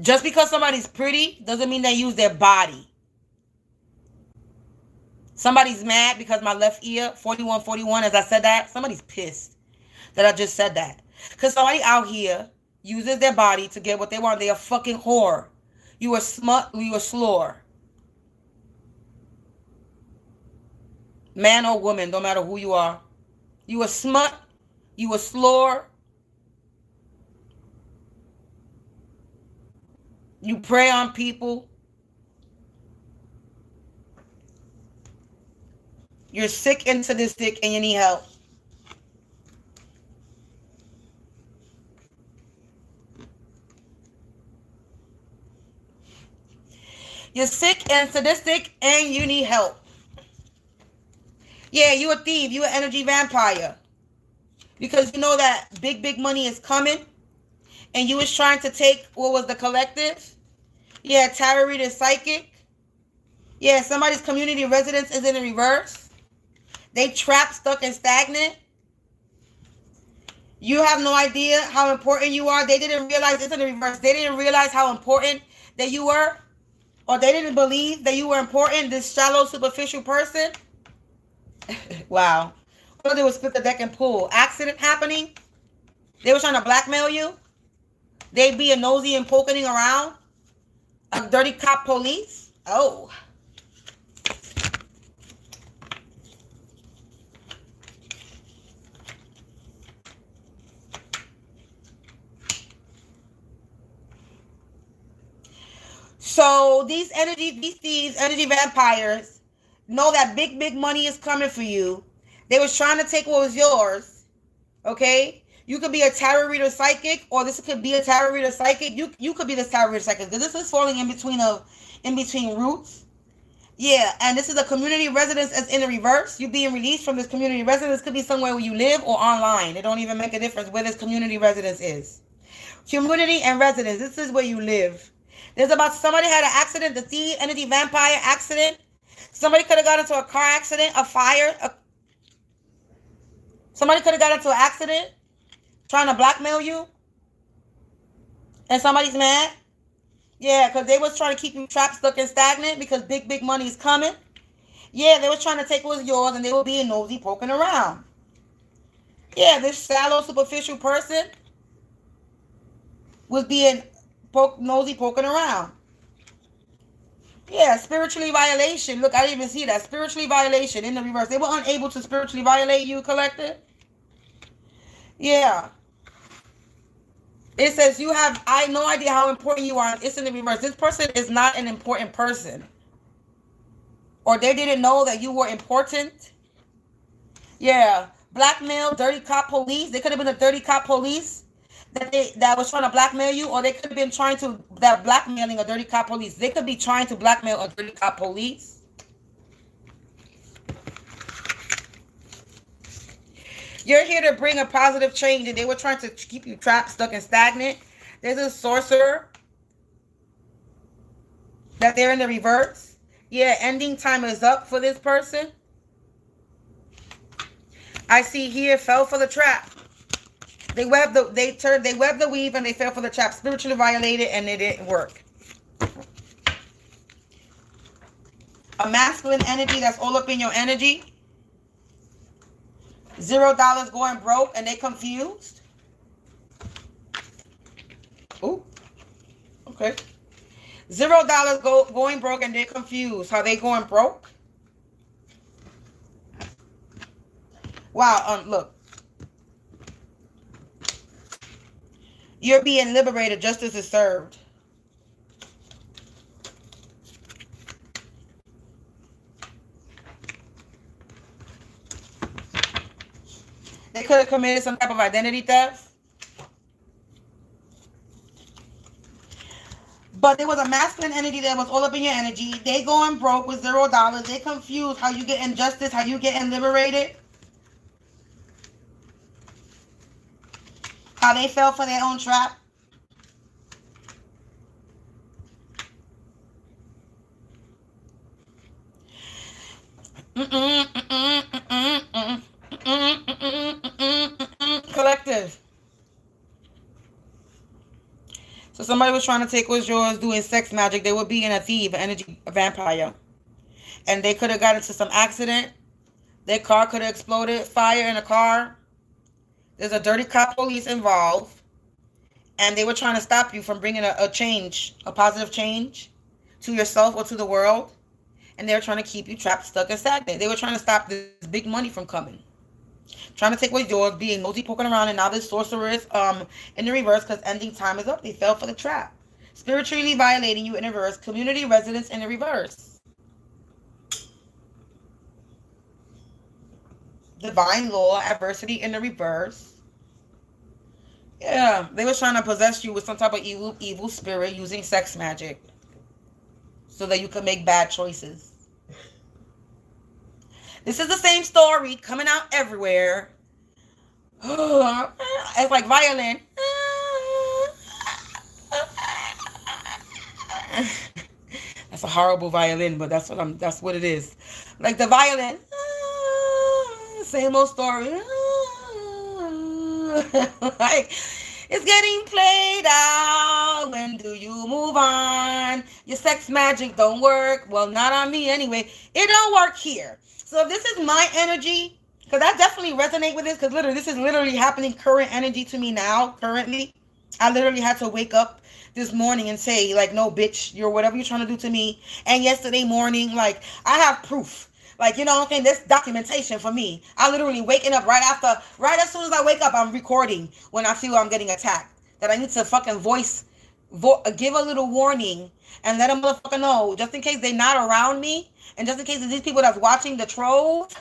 Just because somebody's pretty doesn't mean they use their body. Somebody's mad because my left ear, 4141, as I said that, somebody's pissed that I just said that. Because somebody out here uses their body to get what they want. They're a fucking whore. You a smut, you a slore. Man or woman, no matter who you are. You a smut, you a slore. You prey on people. You're sick and sadistic and you need help. You're sick and sadistic and you need help. Yeah, you a thief. You an energy vampire. Because you know that big money is coming. And you was trying to take, what was the collective? Yeah, tarot reader, psychic. Yeah, somebody's community residence is in the reverse. They trapped, stuck, and stagnant. You have no idea how important you are. They didn't realize it's in the reverse. They didn't realize how important that you were. Or they didn't believe that you were important, this shallow, superficial person. Wow. All they was split the deck and pull. Accident happening. They were trying to blackmail you. They being nosy and poking around. A dirty cop police. Oh. So these energy vampires know that big money is coming for you. They was trying to take what was yours. Okay? You could be a tarot reader psychic, or this could be a tarot reader psychic. You could be this tarot reader psychic, because this is falling in between roots. Yeah, and this is a community residence as in the reverse. You being released from this community residence. Could be somewhere where you live or online. It don't even make a difference where this community residence is. Community and residence. This is where you live. There's about somebody had an accident, the thief, energy vampire accident. Somebody could have got into a car accident, a fire. Somebody could have got into an accident trying to blackmail you. And somebody's mad. Yeah, because they was trying to keep you trapped, stuck, and stagnant because big money is coming. Yeah, they was trying to take what was yours and they were being nosy, poking around. Yeah, this shallow, superficial person was being nosy, poking around. Yeah, spiritually violation. Look, I didn't even see that. Spiritually violation in the reverse. They were unable to spiritually violate you, collective. Yeah. It says you have no idea how important you are. It's in the reverse. This person is not an important person. Or they didn't know that you were important. Yeah. Blackmail, dirty cop police. They could have been a dirty cop police that was trying to blackmail you, or they could have been trying to that blackmailing a dirty cop police. They could be trying to blackmail a dirty cop police. You're here to bring a positive change, and they were trying to keep you trapped, stuck, and stagnant. There's a sorcerer that they're in the reverse. Yeah, ending time is up for this person. I see here fell for the trap. They webbed the weave and they fell for the trap. Spiritually violated and it didn't work. A masculine energy that's all up in your energy. $0 going broke and they confused. Ooh. Okay. $0 going broke and they're confused. How they going broke? Wow, look. You're being liberated. Justice is served. They could have committed some type of identity theft. But there was a masculine entity that was all up in your energy. They going broke with $0. They confused how you getting justice, how you getting liberated. How they fell for their own trap. Collective. So somebody was trying to take what's yours, doing sex magic. They were being a thief, an energy vampire. And they could have got into some accident. Their car could have exploded. Fire in a car. There's a dirty cop police involved. And they were trying to stop you from bringing a change, a positive change to yourself or to the world. And they were trying to keep you trapped, stuck, and stagnant. They were trying to stop this big money from coming. Trying to take what's yours, being nosy, poking around, and now this sorcerer is in the reverse because ending time is up. They fell for the trap. Spiritually violating you in the reverse. Community residence in the reverse. Divine law, adversity in the reverse. Yeah, they were trying to possess you with some type of evil spirit using sex magic so that you could make bad choices. This is the same story coming out everywhere. It's like violin. That's a horrible violin, but that's what it is. Like the violin. Same old story. Like it's getting played out. When do you move on? Your sex magic don't work. Well, not on me anyway. It don't work here. So if this is my energy, because I definitely resonate with this, because literally this is literally happening current energy to me now, currently. I literally had to wake up this morning and say, like, no, bitch, you're whatever you're trying to do to me. And yesterday morning, like, I have proof. Like, you know what I'm saying? This documentation for me. I literally waking up right as soon as I wake up, I'm recording when I feel I'm getting attacked. That I need to fucking give a little warning and let a motherfucker know, just in case they're not around me. And just in case these people that's watching the trolls,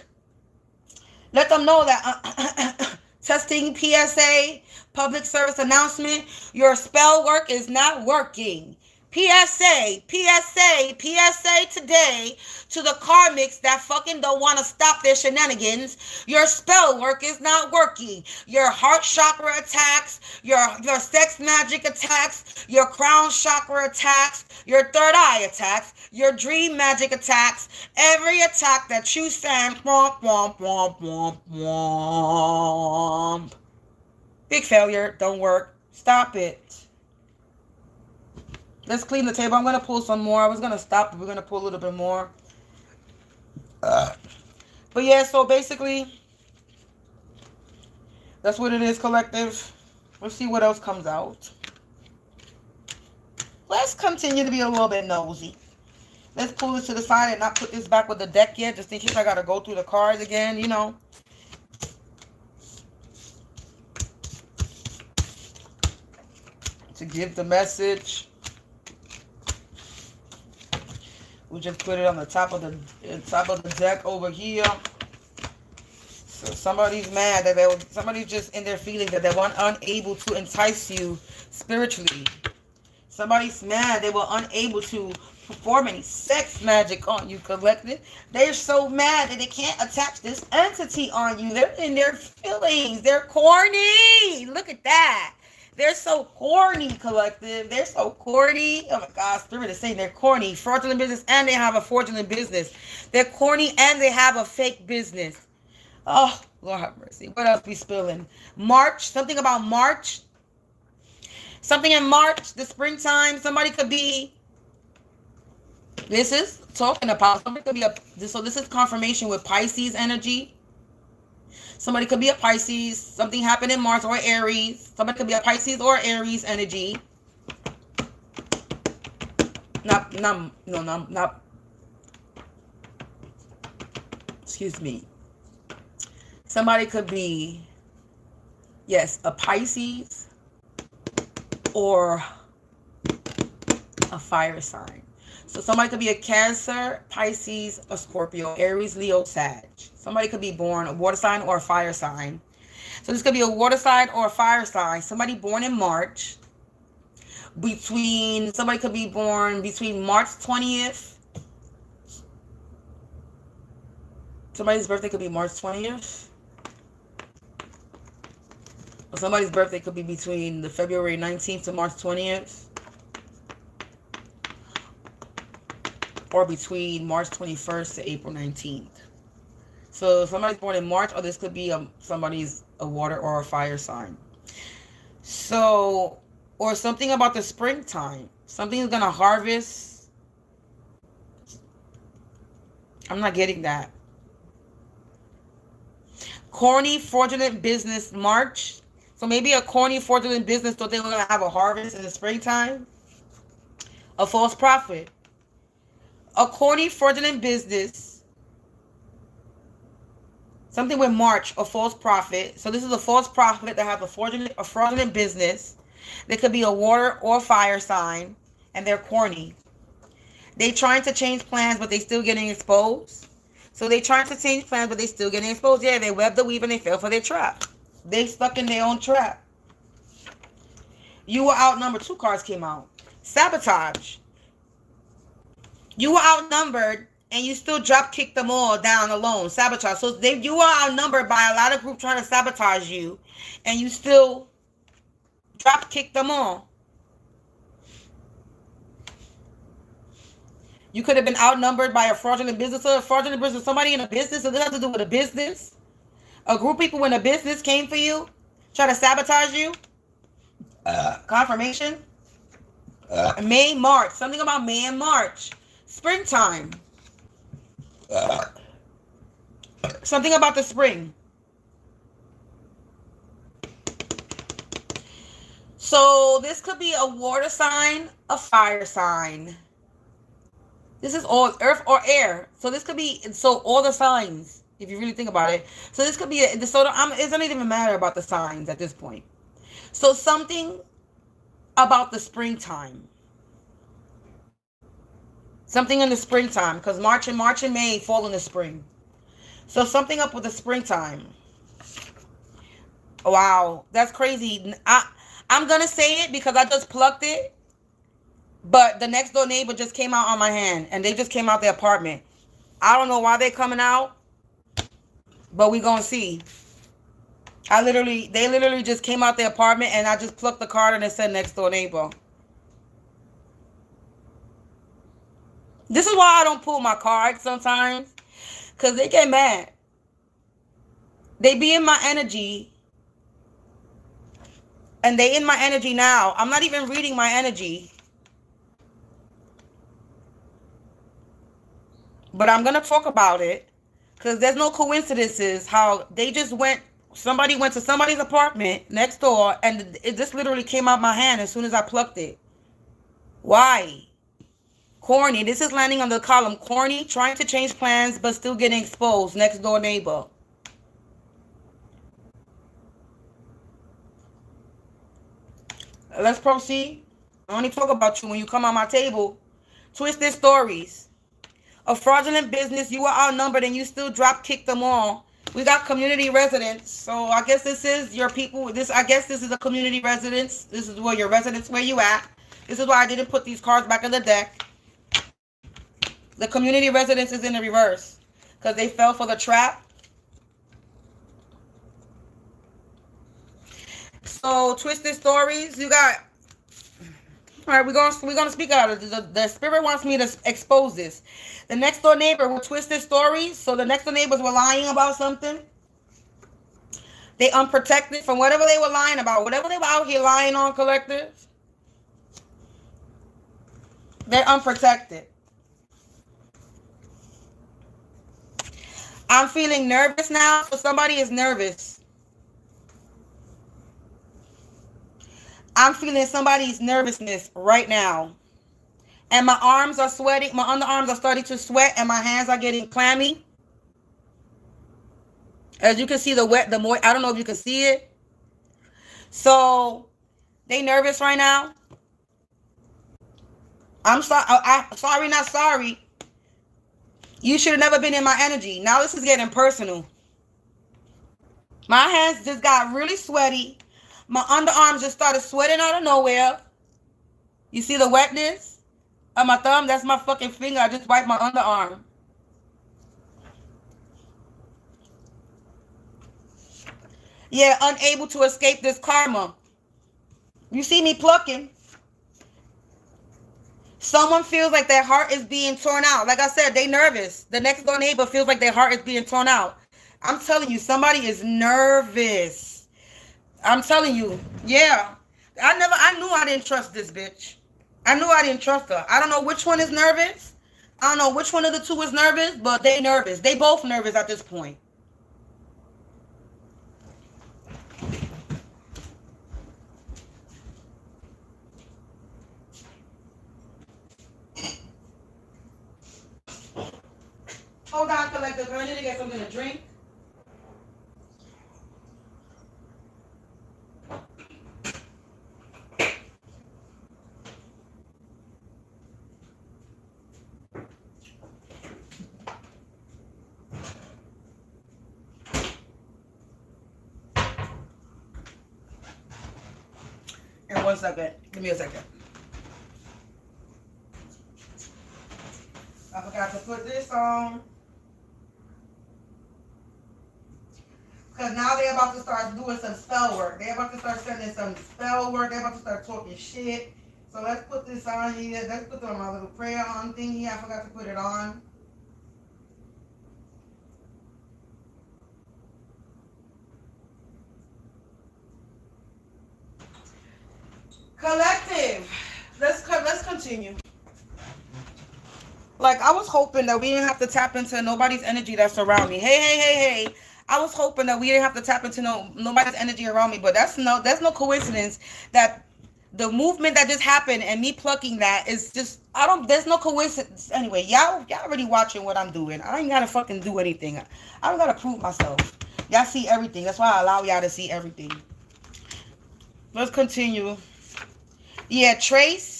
let them know that testing PSA, public service announcement, your spell work is not working. PSA today to the karmics that fucking don't want to stop their shenanigans. Your spell work is not working. Your heart chakra attacks, your sex magic attacks, your crown chakra attacks, your third eye attacks, your dream magic attacks, every attack that you send. Womp, womp, womp, womp, womp. Big failure. Don't work. Stop it. Let's clean the table. I'm going to pull some more. I was going to stop, but we're going to pull a little bit more. But yeah, so basically, that's what it is, collective. Let's see what else comes out. Let's continue to be a little bit nosy. Let's pull this to the side and not put this back with the deck yet, just in case I got to go through the cards again, you know. To give the message. We just put it on the top of the deck over here. So somebody's mad that somebody's just in their feelings that they were unable to entice you spiritually. Somebody's mad they were unable to perform any sex magic on you, collective. They're so mad that they can't attach this entity on you. They're in their feelings. They're corny. Look at that. They're so corny, collective. They're so corny. Oh my God, Spirit is saying they're corny. Fraudulent business, and they have a fraudulent business. They're corny and they have a fake business. Oh, Lord have mercy. What else we spilling? March. Something about March. Something in March, the springtime. Somebody could be. This is talking about. Somebody could be so this is confirmation with Pisces energy. Somebody could be a Pisces. Something happened in Mars or Aries. Somebody could be a Pisces or Aries energy. Not. Excuse me. Somebody could be, yes, a Pisces or a fire sign. So somebody could be a Cancer, Pisces, a Scorpio, Aries, Leo, Sag. Somebody could be born a water sign or a fire sign. So this could be a water sign or a fire sign. Somebody born in March. Somebody could be born between March 20th. Somebody's birthday could be March 20th. Or somebody's birthday could be between the February 19th to March 20th. Or between March 21st to April 19th. So somebody's born in March, or this could be somebody's a water or a fire sign. So, or something about the springtime. Something is going to harvest. I'm not getting that. Corny, fraudulent business, March. So maybe a corny, fraudulent business thought they were going to have a harvest in the springtime. A false prophet. A corny, fraudulent business. Something with March, a false prophet. So this is a false prophet that has a fraudulent business. They could be a water or fire sign, and they're corny. They trying to change plans, but they still getting exposed. So they trying to change plans, but they still getting exposed. Yeah, they web the weave and they fell for their trap. They stuck in their own trap. You were outnumbered. 2 cards came out. Sabotage. You were outnumbered and you still drop kicked them all down alone. Sabotage. So you were outnumbered by a lot of groups trying to sabotage you, and you still drop kicked them all. You could have been outnumbered by a fraudulent business or a fraudulent business. Somebody in a business. So this has to do with a business. A group of people in a business came for you, try to sabotage you. Confirmation. May, March. Something about May and March. Springtime. Something about the spring. So this could be a water sign, a fire sign. This is all earth or air. So this could be, so all the signs, if you really think about it. So this could be, it doesn't even matter about the signs at this point. So something about the springtime. Something in the springtime, because March and May fall in the spring. So something up with the springtime. Wow, that's crazy. I'm going to say it because I just plucked it. But the next door neighbor just came out on my hand, and they just came out their apartment. I don't know why they're coming out, but we going to see. They literally just came out their apartment, and I just plucked the card and it said next door neighbor. This is why I don't pull my cards sometimes, because they get mad. They be in my energy, and they in my energy now. I'm not even reading my energy. But I'm going to talk about it, because there's no coincidences how they just somebody went to somebody's apartment next door, and it just literally came out my hand as soon as I plucked it. Why? Corny. This is landing on the column. Corny, trying to change plans, but still getting exposed. Next door neighbor. Let's proceed. I only talk about you when you come on my table. Twisted stories. A fraudulent business. You were outnumbered and you still drop kicked them all. We got community residence. So I guess this is your people. I guess this is a community residence. This is where your residence, where you at. This is why I didn't put these cards back in the deck. The community residence is in the reverse because they fell for the trap. So twisted stories. You got. All right, we're gonna speak out of it. The spirit wants me to expose this. The next door neighbor with twisted stories. So the next door neighbors were lying about something. They unprotected from whatever they were lying about. Whatever they were out here lying on, collectors. They're unprotected. I'm feeling nervous now. So somebody is nervous. I'm feeling somebody's nervousness right now. And my arms are sweating. My underarms are starting to sweat and my hands are getting clammy. As you can see, the more, I don't know if you can see it. So they nervous right now. I'm sorry. Sorry, not sorry. You should have never been in my energy. Now this is getting personal. My hands just got really sweaty. My underarms just started sweating out of nowhere. You see the wetness on my thumb? That's my fucking finger. I just wiped my underarm. Yeah, unable to escape this karma. You see me plucking. Someone feels like their heart is being torn out. Like I said, they nervous. The next door neighbor feels like their heart is being torn out. I'm telling you, somebody is nervous. I'm telling you, yeah. I knew I didn't trust this bitch. I knew I didn't trust her. I don't know which one is nervous. I don't know which one of the two is nervous, but they nervous. They both nervous at this point. Hold on, collective. I need to get something to drink. And 1 second. Give me a second. I forgot to put this on. Because now they're about to start doing some spell work. They're about to start sending some spell work. They're about to start talking shit. So let's put this on here. Let's put it on my little prayer on thing here. I forgot to put it on. Collective. Let's continue. Like, I was hoping that we didn't have to tap into nobody's energy that's around me. Hey. I was hoping that we didn't have to tap into nobody's energy around me, but there's no coincidence that the movement that just happened and me plucking that is just, there's no coincidence. Anyway, y'all already watching what I'm doing. I ain't gotta fucking do anything. I don't gotta prove myself. Y'all see everything. That's why I allow y'all to see everything. Let's continue. Yeah, Trace.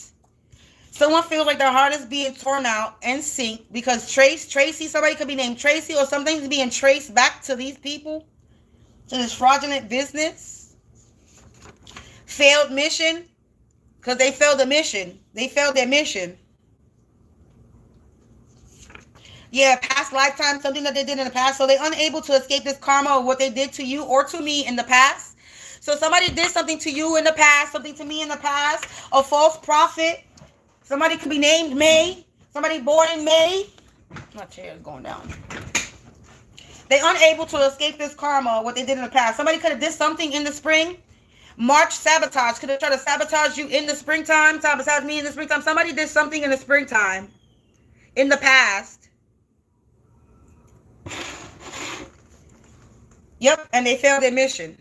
Someone feels like their heart is being torn out and sink because Tracy, somebody could be named Tracy or something's being traced back to these people, to this fraudulent business. Failed mission because they failed the mission. They failed their mission. Yeah, past lifetime, something that they did in the past. So they're unable to escape this karma of what they did to you or to me in the past. So somebody did something to you in the past, something to me in the past, a false prophet. Somebody could be named May. Somebody born in May. My chair is going down. They're unable to escape this karma, what they did in the past. Somebody could have did something in the spring. March sabotage. Could have tried to sabotage you in the springtime. Sabotage me in the springtime. Somebody did something in the springtime. In the past. Yep, and they failed their mission.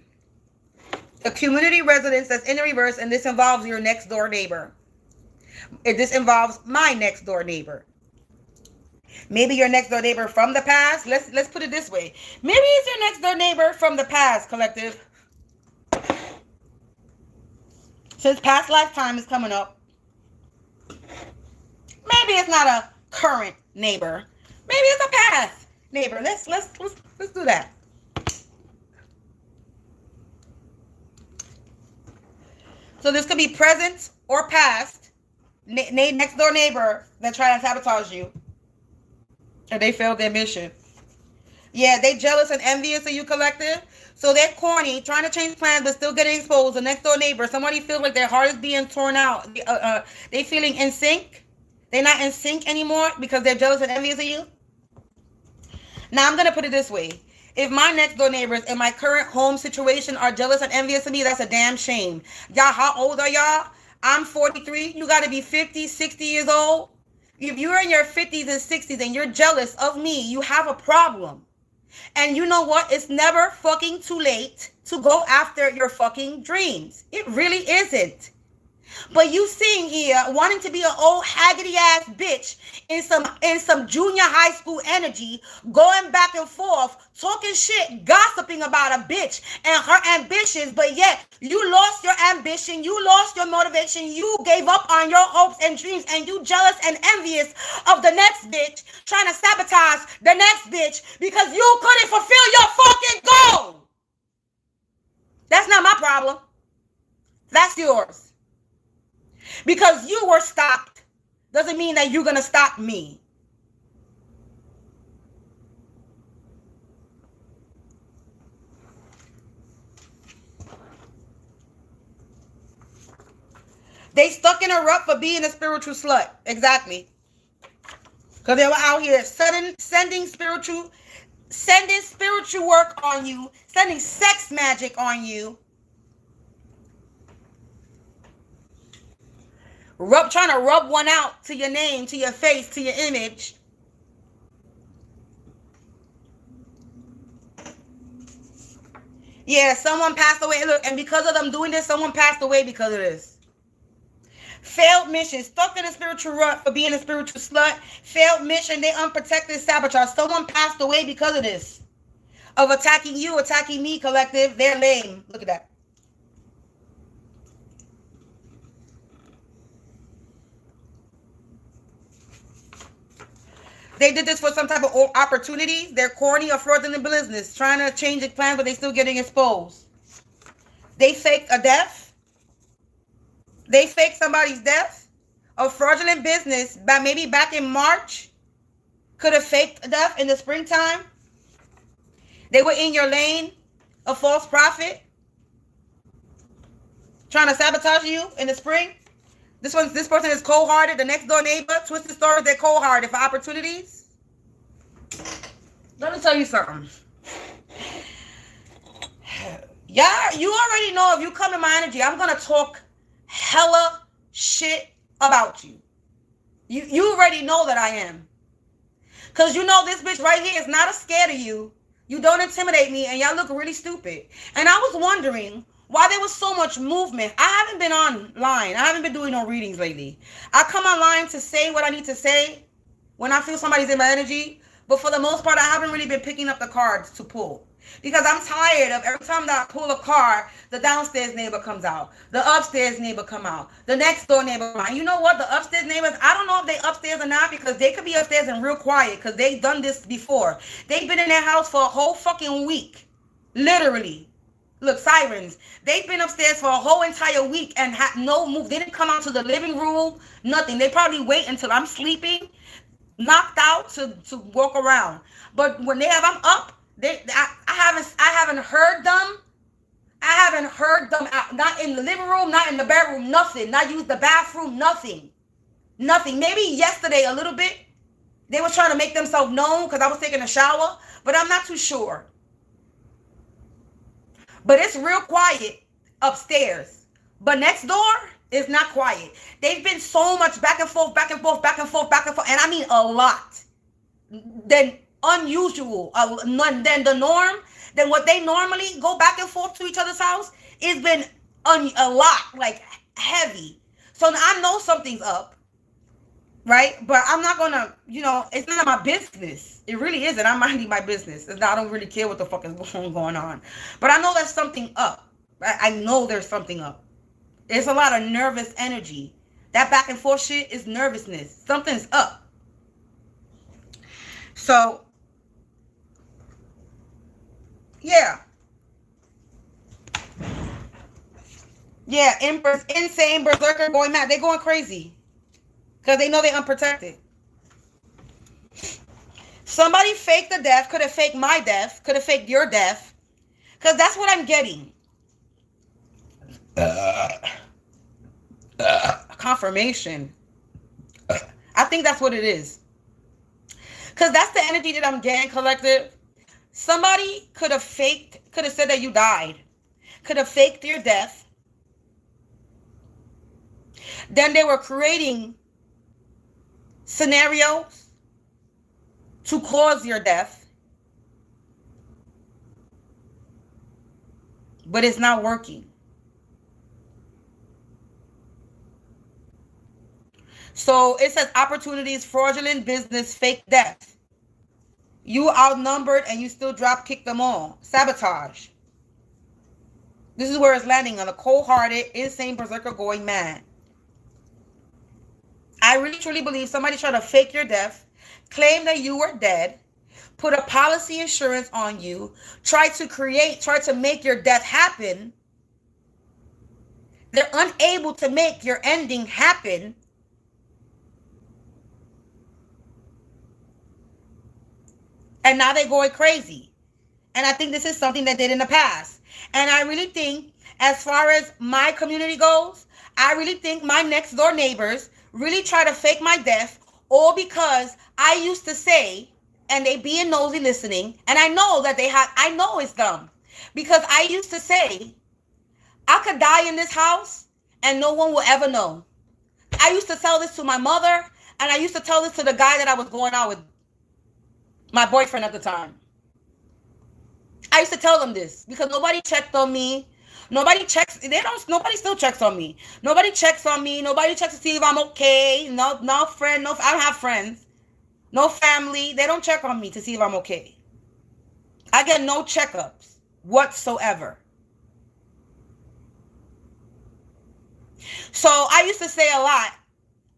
A community residence that's in the reverse, and this involves your next door neighbor. This involves my next door neighbor. Maybe your next door neighbor from the past. Let's put it this way. Maybe it's your next door neighbor from the past, collective. Since past lifetime is coming up. Maybe it's not a current neighbor. Maybe it's a past neighbor. Let's do that. So this could be present or past. Next door neighbor that try to sabotage you. And they failed their mission. Yeah, they jealous and envious of you, collective. So they're corny, trying to change plans, but still getting exposed. The next door neighbor, somebody feels like their heart is being torn out. They feeling in sync. They're not in sync anymore because they're jealous and envious of you. Now, I'm going to put it this way. If my next door neighbors in my current home situation are jealous and envious of me, that's a damn shame. Y'all, how old are y'all? I'm 43. You got to be 50, 60 years old. If you're in your 50s and 60s and you're jealous of me, you have a problem. And you know what? It's never fucking too late to go after your fucking dreams. It really isn't. But you sitting here wanting to be an old haggity ass bitch in some junior high school energy, going back and forth, talking shit, gossiping about a bitch and her ambitions, but yet you lost your ambition, you lost your motivation, you gave up on your hopes and dreams, and you jealous and envious of the next bitch, trying to sabotage the next bitch because you couldn't fulfill your fucking goal. That's not my problem. That's yours. Because you were stopped doesn't mean that you're going to stop me. They stuck in a rut for being a spiritual slut. Exactly. Because they were out here sending spiritual work on you, sending sex magic on you. Trying to rub one out to your name, to your face, to your image. Yeah, someone passed away. Look, and because of them doing this, someone passed away because of this. Failed mission. Stuck in a spiritual rut for being a spiritual slut. Failed mission. They unprotected sabotage. Someone passed away because of this. Of attacking you, attacking me, collective. They're lame. Look at that. They did this for some type of opportunity. They're corny or fraudulent business, trying to change the plan, but they still getting exposed. They faked a death. They faked somebody's death. A fraudulent business, maybe back in March, could have faked a death in the springtime. They were in your lane, a false prophet, trying to sabotage you in the spring. This person is cold-hearted. The next door neighbor, twisted stories, they're cold-hearted for opportunities. Let me tell you something. Yeah, you already know if you come in my energy, I'm going to talk hella shit about you. You already know that I am. Because you know this bitch right here is not scared of you. You don't intimidate me, and y'all look really stupid. And I was wondering why there was so much movement. I haven't been online. I haven't been doing no readings lately. I come online to say what I need to say when I feel somebody's in my energy. But for the most part, I haven't really been picking up the cards to pull. Because I'm tired of every time that I pull a card, the downstairs neighbor comes out. The upstairs neighbor come out. The next door neighbor. And you know what? The upstairs neighbors, I don't know if they upstairs or not, because they could be upstairs and real quiet because they've done this before. They've been in their house for a whole fucking week. Literally. Look, sirens. They've been upstairs for a whole entire week and had no move. They didn't come out to the living room. Nothing. They probably wait until I'm sleeping, knocked out to walk around. But when I'm up, I haven't heard them. I haven't heard them out. Not in the living room, not in the bedroom, nothing. Not use the bathroom, nothing. Nothing. Maybe yesterday a little bit. They were trying to make themselves known because I was taking a shower, but I'm not too sure. But it's real quiet upstairs. But next door is not quiet. They've been so much back and forth, back and forth, back and forth, back and forth. And I mean a lot. Then unusual. Then the norm. Then what they normally go back and forth to each other's house. It's been a lot. Like heavy. So I know something's up. Right? But I'm not going to, it's none of my business. It really isn't. I'm minding my business. I don't really care what the fuck is going on. But I know there's something up. Right? I know there's something up. There's a lot of nervous energy. That back and forth shit is nervousness. Something's up. So, yeah. Yeah, insane berserker going mad. They going crazy because they know they're unprotected. Somebody faked the death. Could have faked my death. Could have faked your death. Because that's what I'm getting. Confirmation. I think that's what it is. Because that's the energy that I'm getting, collective. Somebody could have said that you died. Could have faked your death. Then they were creating scenarios to cause your death. But it's not working. So it says opportunities, fraudulent business, fake death. You outnumbered and you still drop kick them all. Sabotage. This is where it's landing, on a cold-hearted, insane berserker going mad. I really truly believe somebody tried to fake your death, claim that you were dead, put a policy insurance on you, try to make your death happen. They're unable to make your ending happen. And now they're going crazy. And I think this is something they did in the past. And I really think, as far as my community goes, I really think my next door neighbors really try to fake my death, all because I used to say, and they being nosy listening, and I know that I know it's dumb, because I used to say, I could die in this house and no one will ever know. I used to tell this to my mother, and I used to tell this to the guy that I was going out with, my boyfriend at the time. I used to tell them this because nobody checked on me. Nobody still checks on me. Nobody checks on me. Nobody checks to see if I'm okay. No friend. I don't have friends. No family. They don't check on me to see if I'm okay. I get no checkups whatsoever. So I used to say a lot,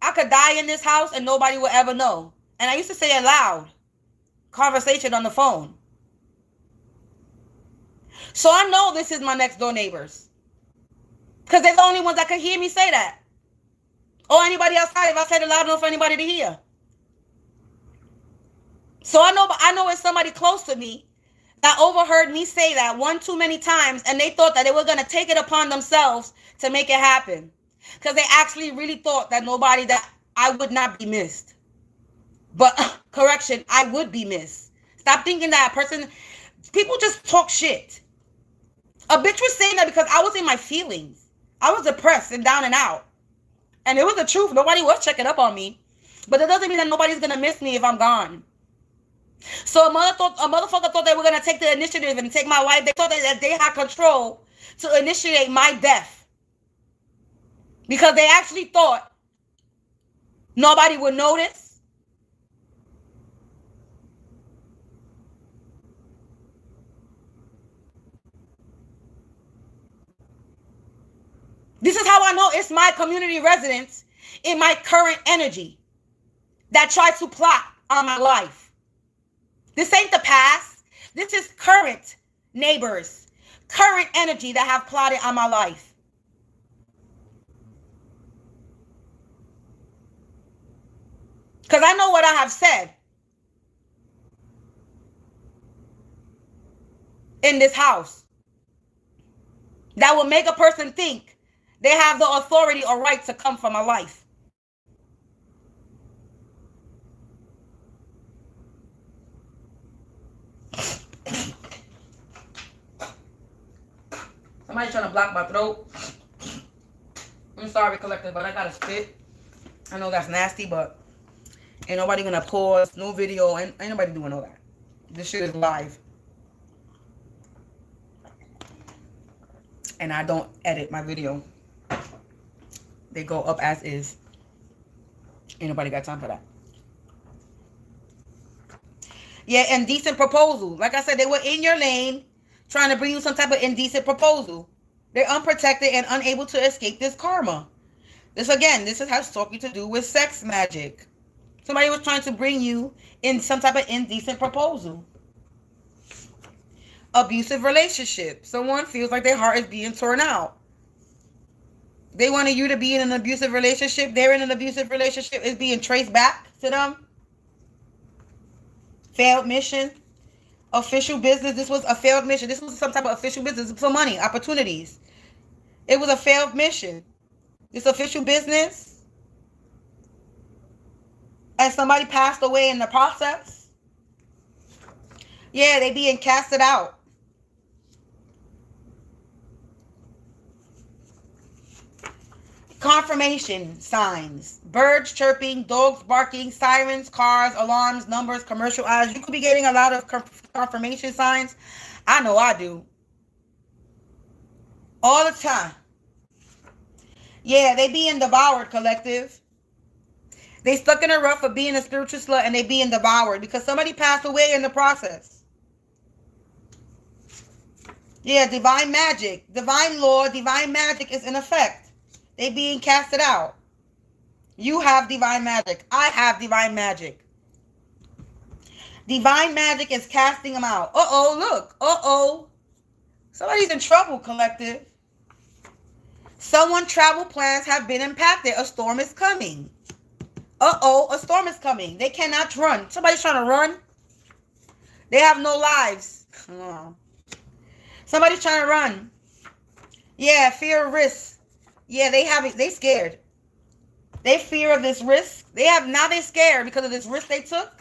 I could die in this house and nobody will ever know. And I used to say it loud. Conversation on the phone. So I know this is my next door neighbors, because they're the only ones that can hear me say that, or anybody outside if I said it loud enough for anybody to hear. So I know it's somebody close to me that overheard me say that one too many times, and they thought that they were going to take it upon themselves to make it happen, because they actually really thought that I would not be missed. But correction, I would be missed. Stop thinking that people just talk shit. A bitch was saying that because I was in my feelings. I was depressed and down and out. And it was the truth. Nobody was checking up on me. But it doesn't mean that nobody's going to miss me if I'm gone. So a motherfucker thought they were going to take the initiative and take my wife. They thought that they had control to initiate my death. Because they actually thought nobody would notice. This is how I know it's my community residents in my current energy that try to plot on my life. This ain't the past. This is current neighbors, current energy that have plotted on my life. Because I know what I have said in this house that will make a person think they have the authority or right to come for my life. Somebody trying to block my throat. I'm sorry, collective, but I gotta spit. I know that's nasty, but ain't nobody gonna pause, no video, ain't nobody doing all that. This shit is live. And I don't edit my video. They go up as is. Ain't nobody got time for that. Yeah, indecent proposal. Like I said, they were in your lane trying to bring you some type of indecent proposal. They're unprotected and unable to escape this karma. This has something to do with sex magic. Somebody was trying to bring you in some type of indecent proposal. Abusive relationship. Someone feels like their heart is being torn out. They wanted you to be in an abusive relationship. They're in an abusive relationship. It's being traced back to them. Failed mission. Official business. This was a failed mission. This was some type of official business for money, opportunities. It was a failed mission. This official business. And somebody passed away in the process. Yeah, they being casted out. Confirmation signs. Birds chirping, dogs barking, sirens, cars, alarms, numbers, commercial eyes. You could be getting a lot of confirmation signs. I know I do. All the time. Yeah, they being devoured, collective. They stuck in a rut for being a spiritual slut and they being devoured because somebody passed away in the process. Yeah, divine magic, divine law, divine magic is in effect. They being casted out. You have divine magic. I have divine magic. Divine magic is casting them out. Uh-oh, look. Uh-oh. Somebody's in trouble, collective. Someone's travel plans have been impacted. A storm is coming. Uh-oh, a storm is coming. They cannot run. Somebody's trying to run. They have no lives. Oh. Somebody's trying to run. Yeah, fear of risk. Yeah, they scared. They fear of this risk. Now they're scared because of this risk they took.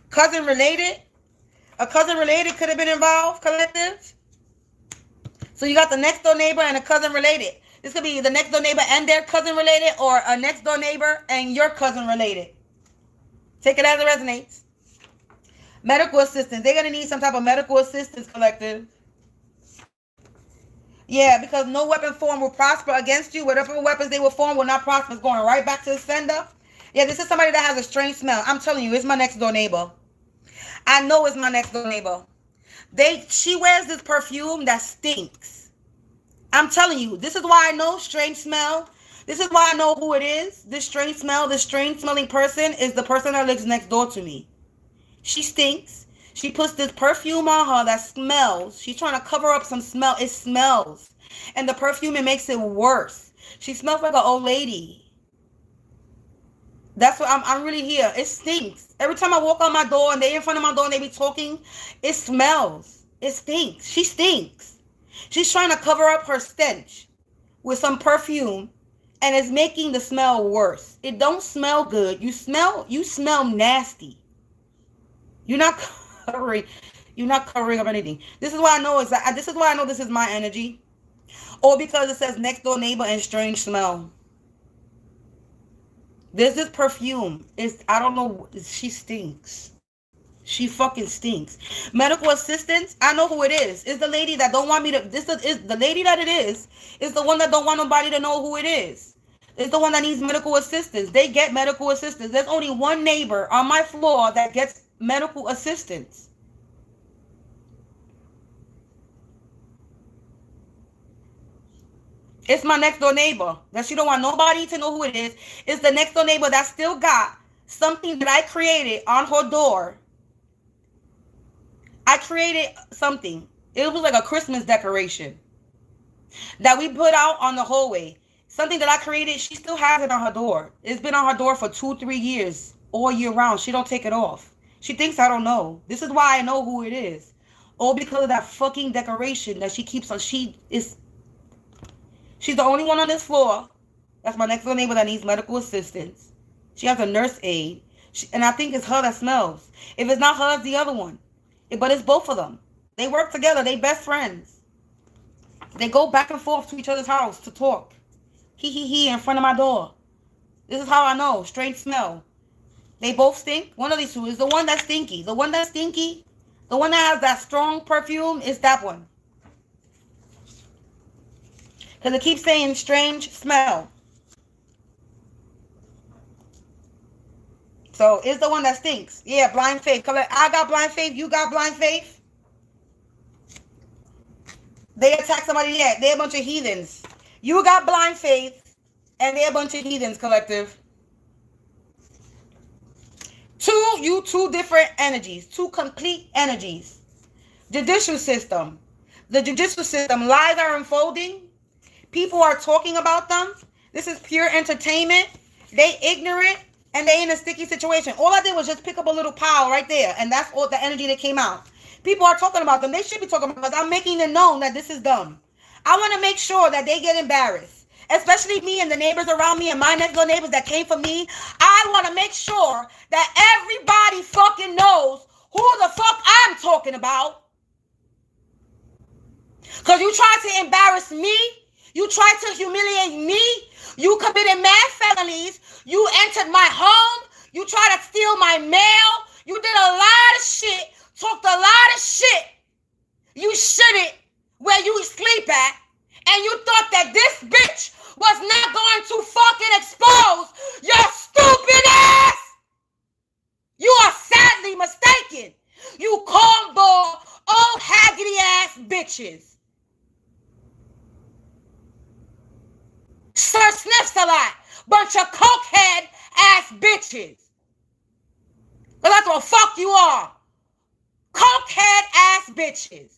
Cousin related. A cousin related could have been involved, collective. So you got the next door neighbor and a cousin related. This could be the next door neighbor and their cousin related, or a next door neighbor and your cousin related. Take it as it resonates. Medical assistance. They're going to need some type of medical assistance, collective. Yeah, because no weapon form will prosper against you. Whatever weapons they will form will not prosper. It's going right back to the sender. Yeah, this is somebody that has a strange smell. I'm telling you, it's my next door neighbor. I know it's my next door neighbor. She wears this perfume that stinks. I'm telling you, this is why I know strange smell. This is why I know who it is. This strange smell, this strange smelling person is the person that lives next door to me. She stinks. She puts this perfume on her that smells. She's trying to cover up some smell. It smells. And the perfume, it makes it worse. She smells like an old lady. That's what I'm really here. It stinks. Every time I walk on my door and they're in front of my door and they be talking, it smells. It stinks. She stinks. She's trying to cover up her stench with some perfume and it's making the smell worse. It don't smell good. You smell nasty. You're not covering up anything. This is why I know this is my energy. Or because it says next door neighbor and strange smell. There's this perfume. I don't know. She stinks. She fucking stinks. Medical assistance. I know who it is. It's the lady that don't want me to. This is the lady that it is. Is the one that don't want nobody to know who it is. It's the one that needs medical assistance. They get medical assistance. There's only one neighbor on my floor that gets medical assistance. It's my next door neighbor that she don't want nobody to know who it is. It's the next door neighbor that still got something that I created on her door. I created something. It was like a Christmas decoration that we put out on the hallway. Something that I created, she still has it on her door. It's been on her door for 2-3 years, all year round. She don't take it off. She thinks I don't know. This is why I know who it is. All because of that fucking decoration that she keeps on. She's the only one on this floor. That's my next door neighbor that needs medical assistance. She has a nurse aide. And I think it's her that smells. If it's not her, it's the other one. But it's both of them. They work together. They best friends. They go back and forth to each other's house to talk. He in front of my door. This is how I know. Strange smell. They both stink. One of these two is the one that's stinky. The one that's stinky, the one that has that strong perfume is that one. Because it keeps saying strange smell. So it's the one that stinks. Yeah, blind faith. I got blind faith. You got blind faith. They attack somebody. Yeah, they're a bunch of heathens. You got blind faith. And they're a bunch of heathens, collective. Two different energies. Two complete energies. Judicial system. The judicial system. Lies are unfolding. People are talking about them. This is pure entertainment. They ignorant and they in a sticky situation. All I did was just pick up a little pile right there, and that's all the energy that came out. People are talking about them. They should be talking about them because I'm making it known that this is dumb. I want to make sure that they get embarrassed, especially me and the neighbors around me and my next door neighbors that came from me. I want to make sure that everybody fucking knows who the fuck I'm talking about. Because you tried to embarrass me. You tried to humiliate me. You committed mad felonies. You entered my home. You tried to steal my mail. You did a lot of shit. Talked a lot of shit. You shouldn't where you sleep at. And you thought that this bitch was not going to fucking expose your stupid ass. You are sadly mistaken. You cornball, old haggity ass bitches. Sir sniffs a lot. Bunch of cokehead ass bitches. But that's what fuck you are. Cokehead ass bitches.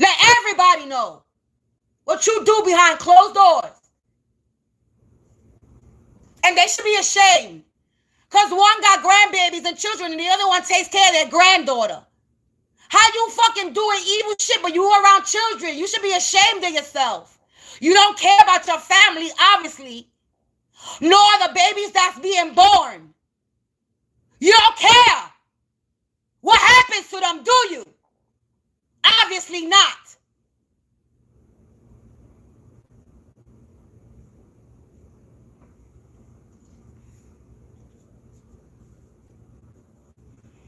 Let everybody know what you do behind closed doors. And they should be ashamed. Because one got grandbabies and children and the other one takes care of their granddaughter. How you fucking doing evil shit but you around children? You should be ashamed of yourself. You don't care about your family, obviously, nor the babies that's being born. You don't care. What happens to them, do you? Obviously not.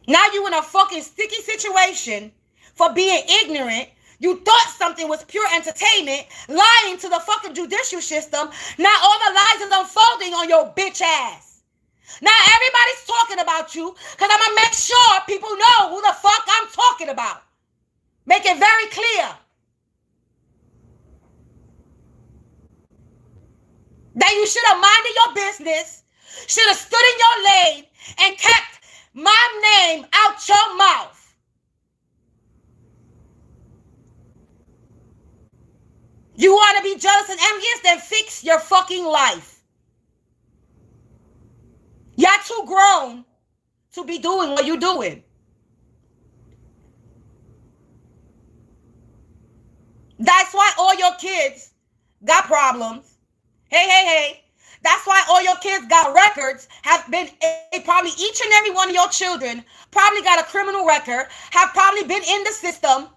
Now you in a fucking sticky situation for being ignorant. You thought something was pure entertainment, lying to the fucking judicial system. Now all the lies is unfolding on your bitch ass. Now everybody's talking about you because I'm going to make sure people know who the fuck I'm talking about. Make it very clear. That you should have minded your business, should have stood in your lane and kept my name out your mouth. You want to be jealous and envious? Then fix your fucking life. Y'all too grown to be doing what you're doing. That's why all your kids got problems. Hey. That's why all your kids got records, have been, probably each and every one of your children probably got a criminal record, have probably been in the system.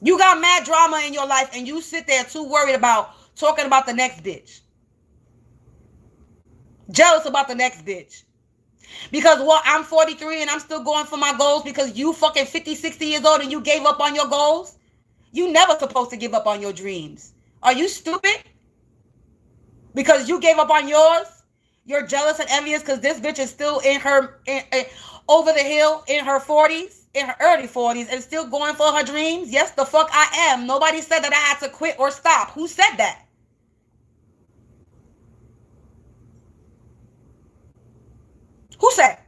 You got mad drama in your life and you sit there too worried about talking about the next bitch. Jealous about the next bitch. Because what, I'm 43 and I'm still going for my goals because you fucking 50, 60 years old and you gave up on your goals? You never supposed to give up on your dreams. Are you stupid? Because you gave up on yours? You're jealous and envious because this bitch is still in her, over the hill in her 40s? In her early 40s and still going for her dreams? Yes, the fuck I am. Nobody said that I had to quit or stop. Who said that? Who said?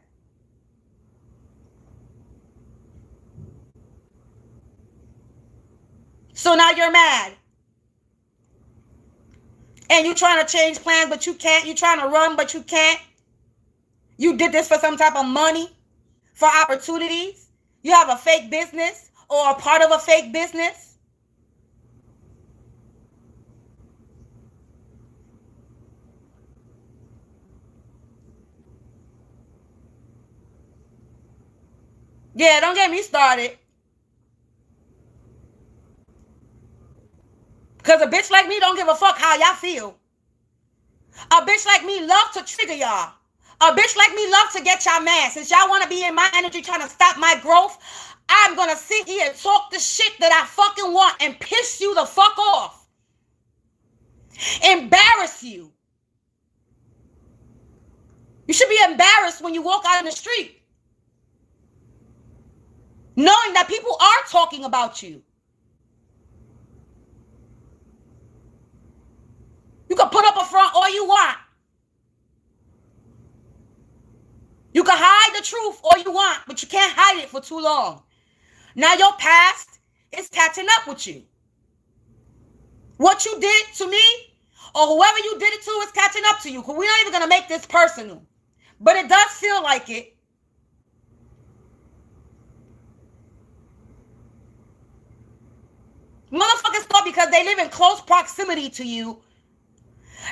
So now you're mad. And you're trying to change plans, but you can't. You're trying to run, but you can't. You did this for some type of money, for opportunities. You have a fake business or a part of a fake business. Yeah, don't get me started. Because a bitch like me don't give a fuck how y'all feel. A bitch like me love to trigger y'all. A bitch like me love to get y'all mad. Since y'all want to be in my energy trying to stop my growth, I'm going to sit here and talk the shit that I fucking want and piss you the fuck off. Embarrass you. You should be embarrassed when you walk out in the street. Knowing that people are talking about you. You can put up a front all you want. the truth all you want, but you can't hide it for too long. Now your past is catching up with you. What you did to me, or whoever you did it to, is catching up to you. Because we're not even going to make this personal. But it does feel like it. Motherfuckers thought because they live in close proximity to you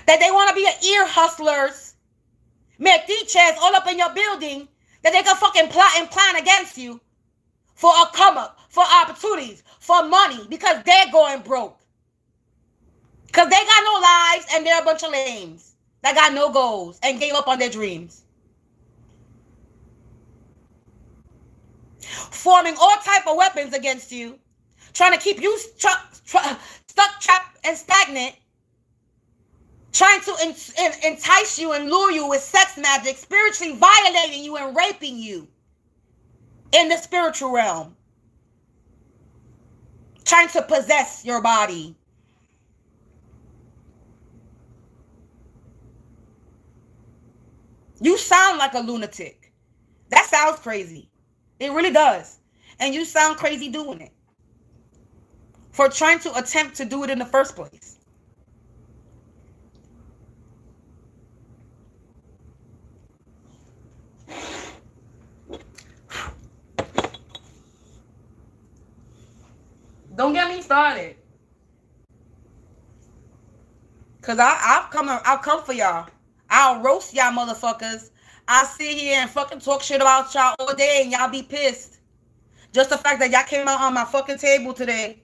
that they want to be an ear hustlers, metiches all up in your building, that they can fucking plot and plan against you for a come up, for opportunities, for money, because they're going broke. Because they got no lives and they're a bunch of lames that got no goals and gave up on their dreams. Forming all type of weapons against you, trying to keep you stuck, trapped, and stagnant, trying to entice you and lure you with sex magic, spiritually violating you and raping you in the spiritual realm, trying to possess your body. You sound like a lunatic. That sounds crazy. It really does. And you sound crazy doing it. For trying to attempt to do it in the first place. Don't get me started. Cause I'll come for y'all. I'll roast y'all motherfuckers. I'll sit here and fucking talk shit about y'all all day and y'all be pissed. Just the fact that y'all came out on my fucking table today.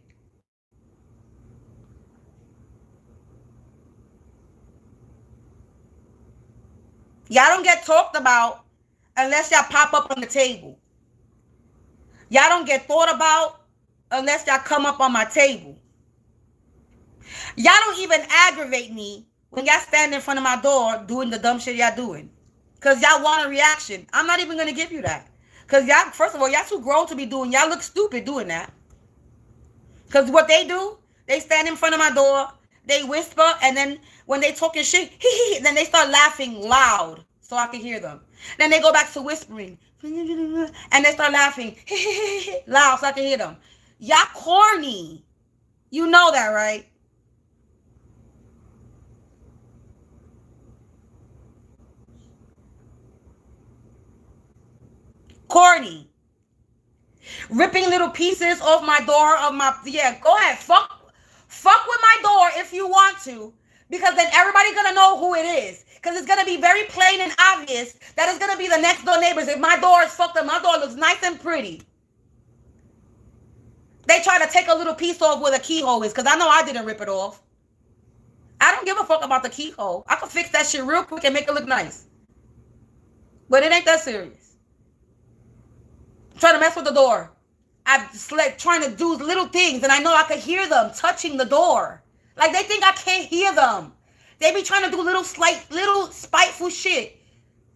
Y'all don't get talked about unless y'all pop up on the table. Y'all don't get thought about unless y'all come up on my table. Y'all don't even aggravate me when y'all stand in front of my door doing the dumb shit y'all doing. Because y'all want a reaction. I'm not even going to give you that. Because y'all, first of all, y'all too grown to be doing. Y'all look stupid doing that. Because what they do, they stand in front of my door, they whisper, and then when they talking shit, then they start laughing loud so I can hear them. Then they go back to whispering, and they start laughing loud so I can hear them. Y'all corny. You know that, right? Corny. Ripping little pieces off my door of my, yeah, go ahead. Fuck with my door if you want to. Because then everybody's going to know who it is. Because it's going to be very plain and obvious that it's going to be the next door neighbors. If my door is fucked up, my door looks nice and pretty. They try to take a little piece off where the keyhole is. Because I know I didn't rip it off. I don't give a fuck about the keyhole. I can fix that shit real quick and make it look nice. But it ain't that serious. Trying to mess with the door. I'm like trying to do little things, and I know I could hear them touching the door. Like they think I can't hear them. They be trying to do little spiteful shit,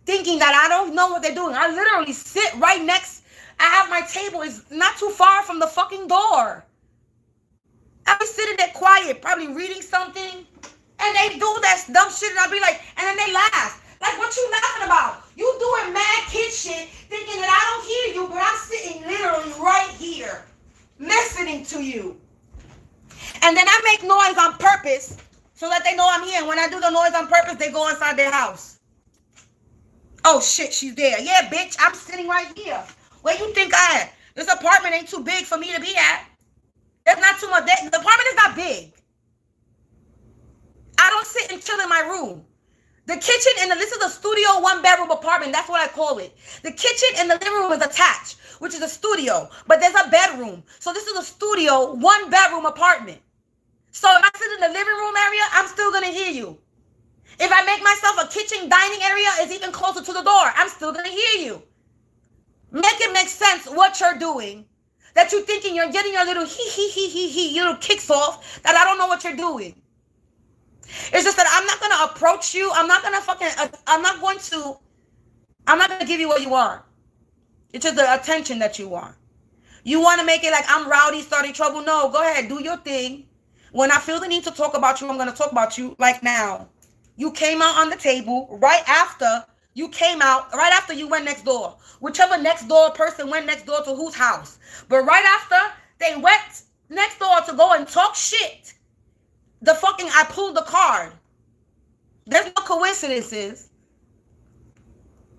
thinking that I don't know what they're doing. I literally sit right next. I have my table is not too far from the fucking door. I be sitting there quiet, probably reading something, and they do that dumb shit, and I'll be like, and then they laugh. Like, what you laughing about? You doing mad kid shit, thinking that I don't hear you, but I'm sitting literally right here, listening to you. And then I make noise on purpose so that they know I'm here. And when I do the noise on purpose, they go inside their house. Oh, shit, she's there. Yeah, bitch, I'm sitting right here. Where you think I am? This apartment ain't too big for me to be at. There's not too much. The apartment is not big. I don't sit and chill in my room. The kitchen and this is a studio 1-bedroom apartment. That's what I call it. The kitchen and the living room is attached, which is a studio, but there's a bedroom. So this is a studio 1-bedroom apartment. So if I sit in the living room area, I'm still going to hear you. If I make myself a kitchen dining area is even closer to the door, I'm still going to hear you. Make it make sense what you're doing. That you're thinking you're getting your little your little kicks off, that I don't know what you're doing. It's just that I'm not going to approach you. I'm not going to give you what you want. It's just the attention that you want. You want to make it like I'm rowdy, starting trouble. No, go ahead. Do your thing. When I feel the need to talk about you, I'm going to talk about you like now. You came out on the table right after You came out right after you went next door. Whichever next door person went next door to whose house. But right after they went next door to go and talk shit, I pulled the card. There's no coincidences.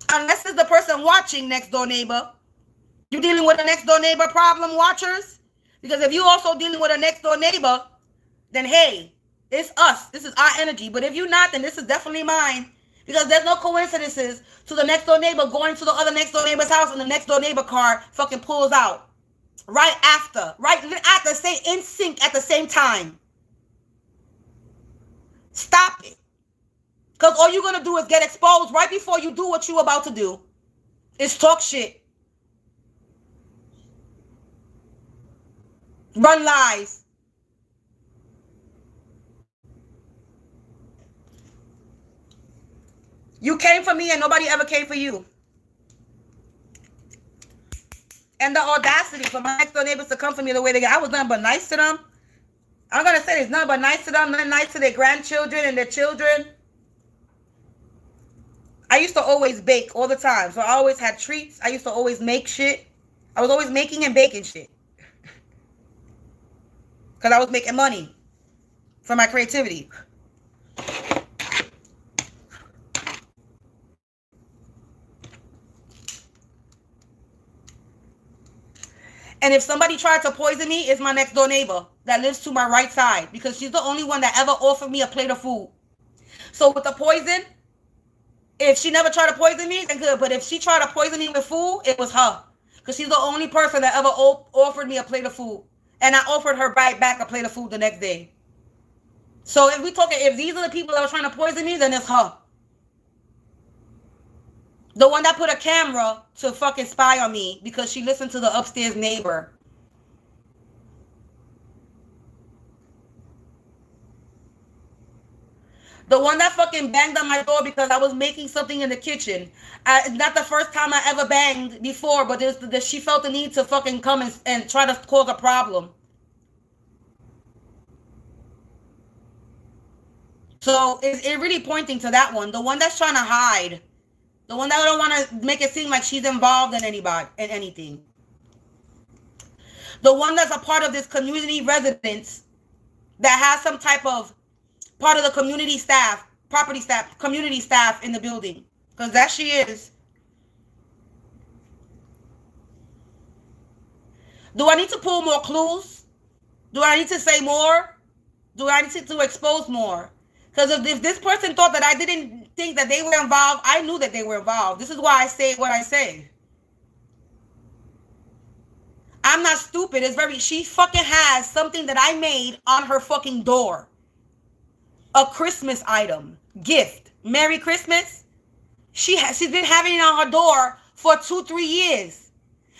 Unless it's the person watching next door neighbor. You dealing with a next door neighbor problem, watchers? Because if you also dealing with a next door neighbor, then hey, it's us. This is our energy. But if you're not, then this is definitely mine. Because there's no coincidences to the next door neighbor going to the other next door neighbor's house and the next door neighbor car fucking pulls out. Right after. Right at the same, in sync at the same time. Stop it. Because all you're going to do is get exposed right before you do what you're about to do. Is talk shit. Run lies. You came for me and nobody ever came for you. And the audacity for my next door neighbors to come for me the way they get. I was nothing but nice to them. I'm going to say there's nothing but nice to them, nothing nice to their grandchildren and their children. I used to always bake all the time. So I always had treats. I used to always make shit. I was always making and baking shit. Because I was making money from my creativity. And if somebody tried to poison me, it's my next door neighbor that lives to my right side. Because she's the only one that ever offered me a plate of food. So with the poison, if she never tried to poison me, then good. But if she tried to poison me with food, it was her. Because she's the only person that ever offered me a plate of food. And I offered her right back a plate of food the next day. So if these are the people that were trying to poison me, then it's her. The one that put a camera to fucking spy on me because she listened to the upstairs neighbor. The one that fucking banged on my door because I was making something in the kitchen. It's not the first time I ever banged before, but she felt the need to fucking come and try to cause a problem. So it's really pointing to that one. The one that's trying to hide. The one that don't want to make it seem like she's involved in anything. The one that's a part of this community residence that has some type of part of the community staff, property staff, community staff in the building. Because that she is. Do I need to pull more clues? Do I need to say more? Do I need to expose more? Because if this person thought that I didn't think that they were involved, I knew that they were involved. This is why I say what I say. I'm not stupid. She fucking has something that I made on her fucking door. A Christmas item. Gift. Merry Christmas. She's been having it on her door for 2-3 years.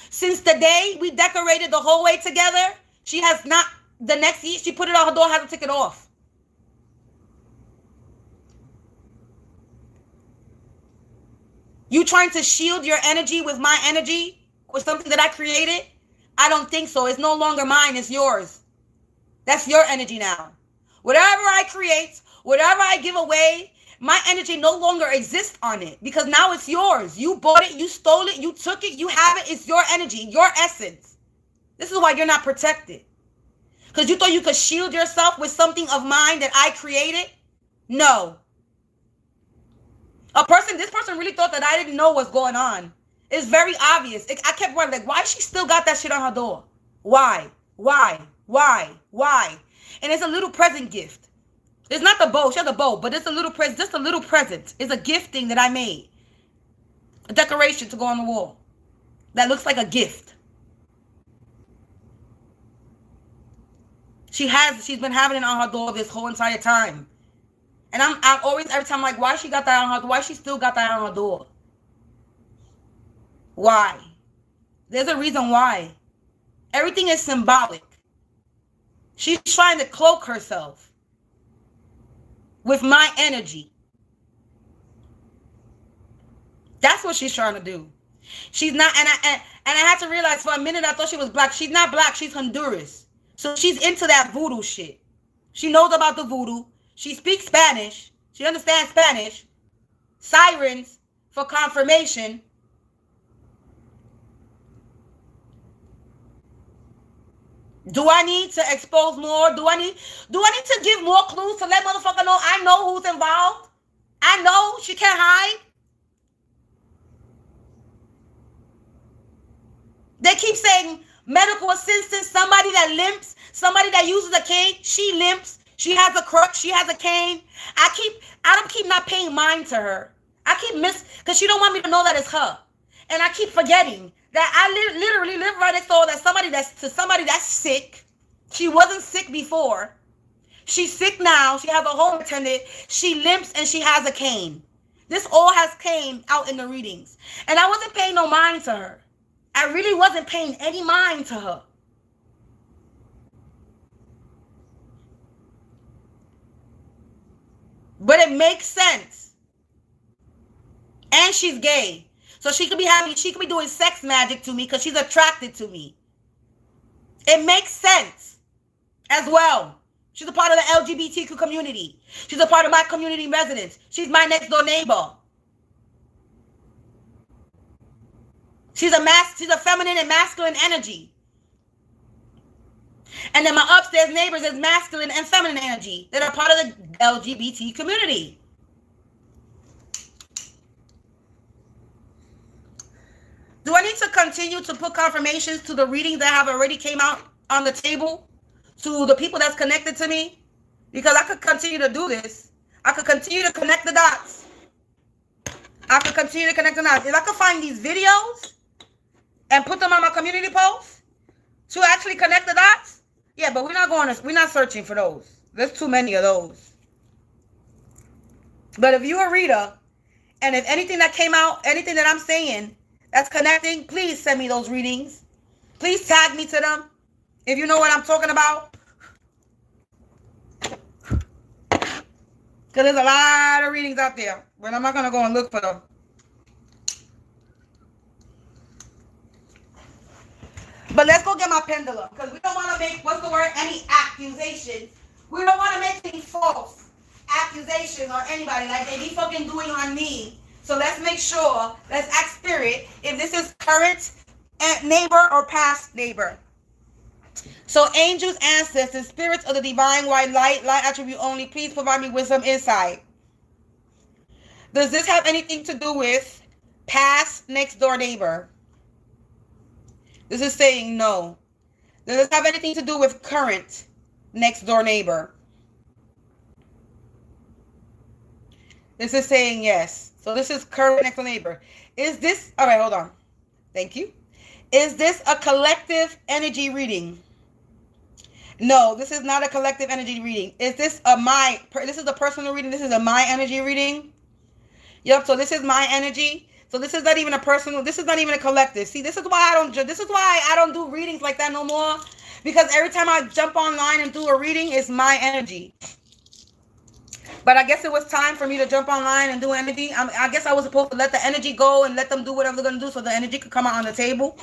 Since the day we decorated the whole way together, she has not, the next year she put it on her door, hasn't taken it off. You trying to shield your energy with my energy? With something that I created? I don't think so. It's no longer mine. It's yours. That's your energy now. Whatever I create, whatever I give away, my energy no longer exists on it. Because now it's yours. You bought it. You stole it. You took it. You have it. It's your energy. Your essence. This is why you're not protected. Because you thought you could shield yourself with something of mine that I created? No. This person really thought that I didn't know what's going on. It's very obvious. I kept wondering, why she still got that shit on her door? Why? And it's a little present gift. It's not the bow. She has a bow, but it's a little present. Just a little present. It's a gifting that I made. A decoration to go on the wall. That looks like a gift. She's been having it on her door this whole entire time. And I'm always, every time, like, why she got that on her, why she still got that on her door? Why? There's a reason why. Everything is symbolic. She's trying to cloak herself with my energy. That's what she's trying to do. She's not, and I had to realize for a minute I thought she was black. She's not black, she's Honduras. So she's into that voodoo shit. She knows about the voodoo. She speaks Spanish. She understands Spanish. Sirens, for confirmation. Do I need to expose more? Do I need to give more clues to let motherfucker know I know who's involved? I know she can't hide. They keep saying medical assistant, somebody that limps, somebody that uses a cane. She limps. She has a crutch. She has a cane. I don't keep not paying mind to her. I keep because she don't want me to know that it's her. And I keep forgetting that I literally live right next door to somebody that's sick. She wasn't sick before. She's sick now. She has a home attendant. She limps and she has a cane. This all has came out in the readings. And I wasn't paying no mind to her. I really wasn't paying any mind to her. But it makes sense. And she's gay. So she could be doing sex magic to me because she's attracted to me. It makes sense as well. She's a part of the LGBTQ community. She's a part of my community residents. She's my next door neighbor. She's a feminine and masculine energy. And then my upstairs neighbors is masculine and feminine energy that are part of the LGBT community. Do I need to continue to put confirmations to the readings that have already came out on the table? To the people that's connected to me? Because I could continue to do this. I could continue to connect the dots. If I could find these videos and put them on my community post to actually connect the dots. Yeah, but we're not searching for those. There's too many of those. But if you're a reader, and if anything that came out, anything that I'm saying that's connecting, please send me those readings. Please tag me to them if you know what I'm talking about. Because there's a lot of readings out there, but I'm not going to go and look for them. But let's go get my pendulum, because we don't want to make, any accusations. We don't want to make any false accusations on anybody like they be fucking doing on me. So let's make sure, let's ask spirit if this is current neighbor or past neighbor. So angels, ancestors, spirits of the divine white light attribute only, please provide me with some insight. Does this have anything to do with past next door neighbor? This is saying no. Does this have anything to do with current next door neighbor? This is saying yes. So this is current next door neighbor. Is this, all right, hold on. Thank you. Is this a collective energy reading? No, this is not a collective energy reading. Is this this is a personal reading? This is a my energy reading? Yep, so this is my energy. So this is not even a personal, this is not even a collective. See, this is why I don't do readings like that no more. Because every time I jump online and do a reading, it's my energy. But I guess it was time for me to jump online and do energy. I guess I was supposed to let the energy go and let them do whatever they're going to do so the energy could come out on the table.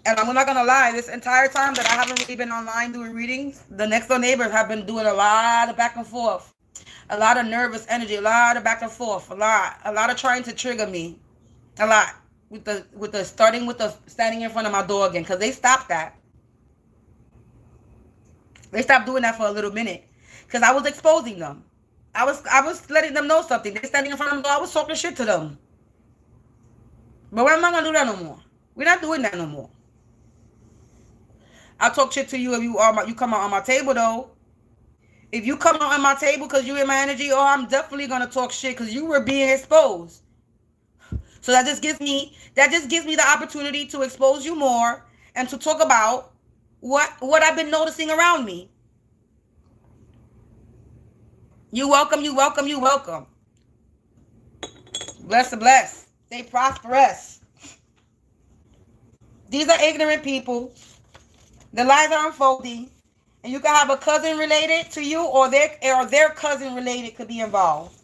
And I'm not going to lie, this entire time that I haven't really been online doing readings, the next door neighbors have been doing a lot of back and forth. A lot of nervous energy, a lot of back and forth, a lot of trying to trigger me. A lot. Starting with the standing in front of my door again, because they stopped that. They stopped doing that for a little minute. Because I was exposing them. I was letting them know something. They're standing in front of the door, I was talking shit to them. But we're not gonna do that no more. We're not doing that no more. I'll talk shit to you if you come out on my table though. If you come out on my table because you're in my energy, I'm definitely gonna talk shit because you were being exposed. So that just gives me the opportunity to expose you more and to talk about what I've been noticing around me. You're welcome, you're welcome, you're welcome. Bless. Stay prosperous. These are ignorant people. The lies are unfolding. And you can have a cousin related to you or their cousin related could be involved.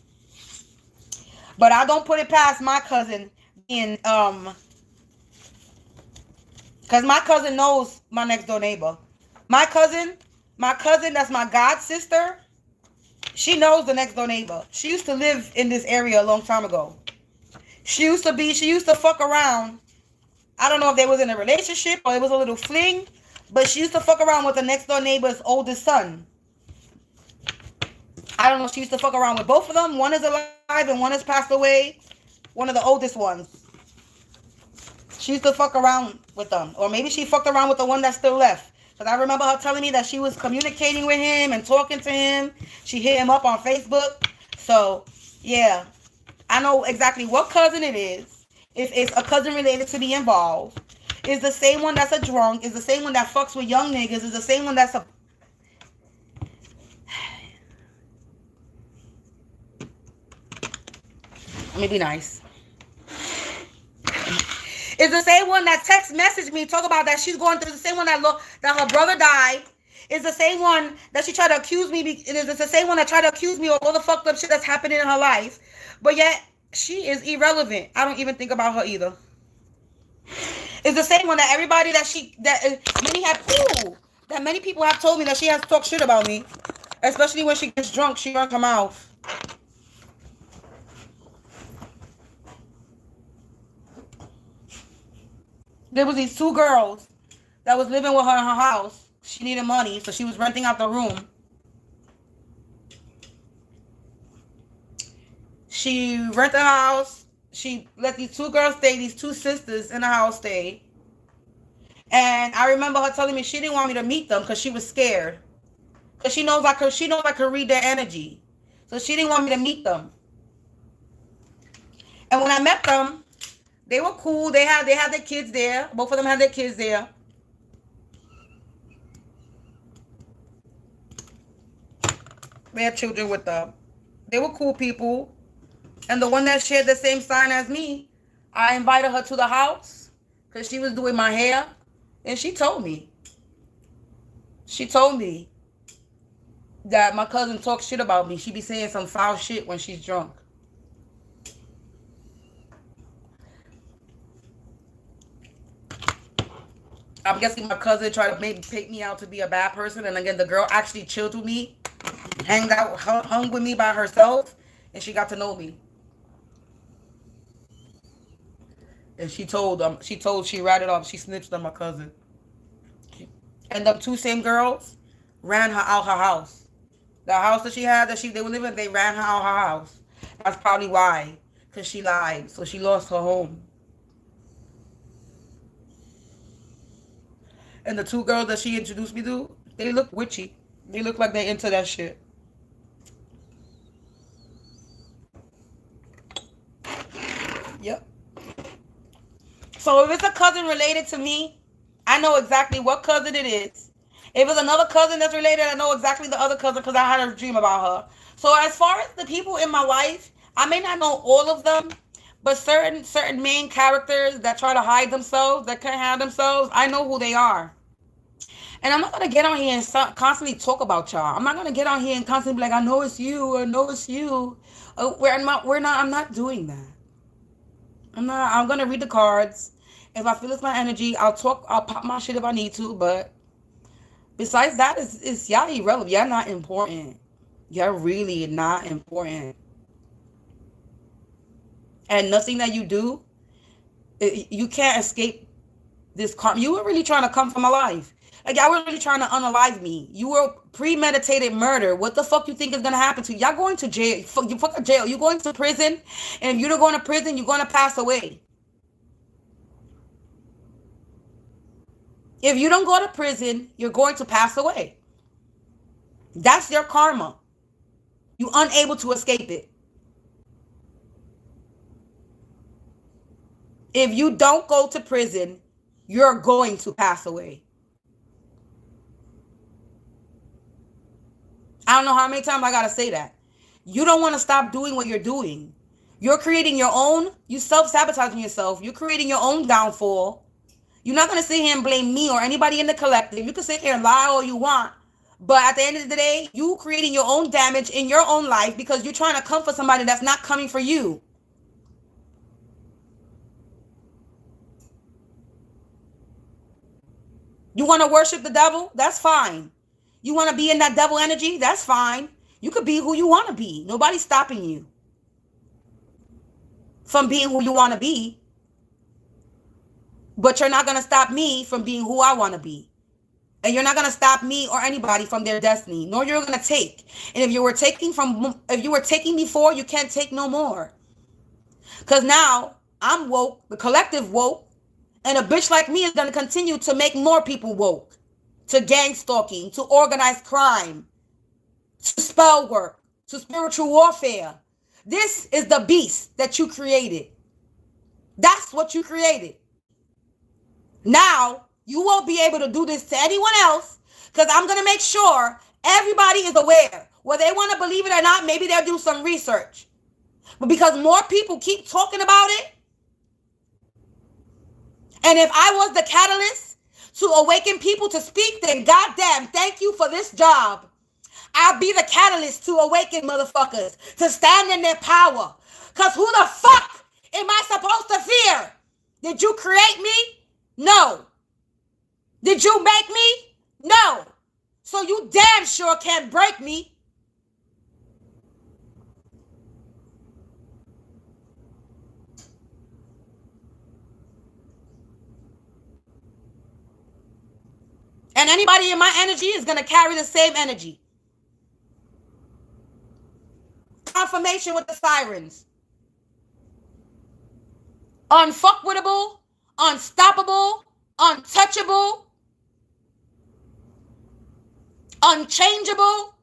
But I don't put it past my cousin being, because my cousin knows my next door neighbor. My cousin, that's my god sister. She knows the next door neighbor. She used to live in this area a long time ago. She used to fuck around. I don't know if they was in a relationship or it was a little fling, but she used to fuck around with the next door neighbor's oldest son. I don't know if she used to fuck around with both of them. One is alive and one has passed away. One of the oldest ones. She used to fuck around with them. Or maybe she fucked around with the one that still left. Because I remember her telling me that she was communicating with him and talking to him. She hit him up on Facebook. So, yeah. I know exactly what cousin it is. If it's a cousin related to be involved. It's the same one that's a drunk. It's the same one that fucks with young niggas. It's the same one that's a... Let me be nice. It's the same one that text messaged me, talk about that she's going through, the same one that her brother died. It's the same one that she tried to accuse me. It's the same one that tried to accuse me of all the fucked up shit that's happening in her life. But yet, she is irrelevant. I don't even think about her either. It's the same one that everybody that many people have told me that she has talked shit about me. Especially when she gets drunk, she runs her mouth. There was these two girls that was living with her in her house. She needed money, so she was renting out the room. She rented a house. She let these two girls stay, these two sisters in the house stay. And I remember her telling me she didn't want me to meet them because she was scared. Because she knows I could read their energy. So she didn't want me to meet them. And when I met them, they were cool. They had their kids there. Both of them had their kids there. They had children with them. They were cool people. And the one that shared the same sign as me, I invited her to the house because she was doing my hair. And she told me. She told me that my cousin talks shit about me. She be saying some foul shit when she's drunk. I'm guessing my cousin tried to maybe pick me out to be a bad person. And again, the girl actually chilled with me, hung with me by herself, and she got to know me. And she ratted off, she snitched on my cousin. And the two same girls ran her out her house. The house that she had, they were living, they ran her out her house. That's probably why. Because she lied. So she lost her home. And the two girls that she introduced me to, they look witchy. They look like they're into that shit. Yep. So if it's a cousin related to me, I know exactly what cousin it is. If it's another cousin that's related, I know exactly the other cousin because I had a dream about her. So as far as the people in my life, I may not know all of them, but certain main characters that try to hide themselves, that can't hide themselves, I know who they are. And I'm not going to get on here and constantly talk about y'all. I'm not going to get on here and constantly be like, I know it's you, I know it's you. I'm not doing that. I'm going to read the cards. If I feel it's my energy, I'll pop my shit if I need to. But besides that, it's y'all irrelevant. Y'all not important. Y'all really not important. And nothing that you do, you can't escape this karma. You were really trying to come from my life. Like, y'all were really trying to unalive me. You were premeditated murder. What the fuck you think is going to happen to you? Y'all going to jail. You fucking jail. You're going to prison. And if you don't go to prison, you're going to pass away. If you don't go to prison, you're going to pass away. That's your karma. You're unable to escape it. If you don't go to prison, you're going to pass away. I don't know how many times I got to say that. You don't want to stop doing what you're doing. You're creating your own, you self-sabotaging yourself. You're creating your own downfall. You're not going to sit here and blame me or anybody in the collective. You can sit here and lie all you want. But at the end of the day, you creating your own damage in your own life because you're trying to come for somebody that's not coming for you. You want to worship the devil? That's fine. You want to be in that devil energy? That's fine. You could be who you want to be. Nobody's stopping you from being who you want to be. But you're not going to stop me from being who I want to be. And you're not going to stop me or anybody from their destiny, nor you're going to take. And if you were taking before, you can't take no more. Because now I'm woke, the collective woke, and a bitch like me is going to continue to make more people woke, to gang stalking, to organized crime, to spell work, to spiritual warfare. This is the beast that you created. That's what you created. Now, you won't be able to do this to anyone else, because I'm going to make sure everybody is aware. Whether they want to believe it or not, maybe they'll do some research. But because more people keep talking about it, and if I was the catalyst to awaken people to speak, then goddamn, thank you for this job. I'll be the catalyst to awaken motherfuckers to stand in their power. Because who the fuck am I supposed to fear? Did you create me? No. Did you make me? No. So you damn sure can't break me. And anybody in my energy is going to carry the same energy. Confirmation with the sirens. Unfuckwittable, unstoppable, untouchable, unchangeable.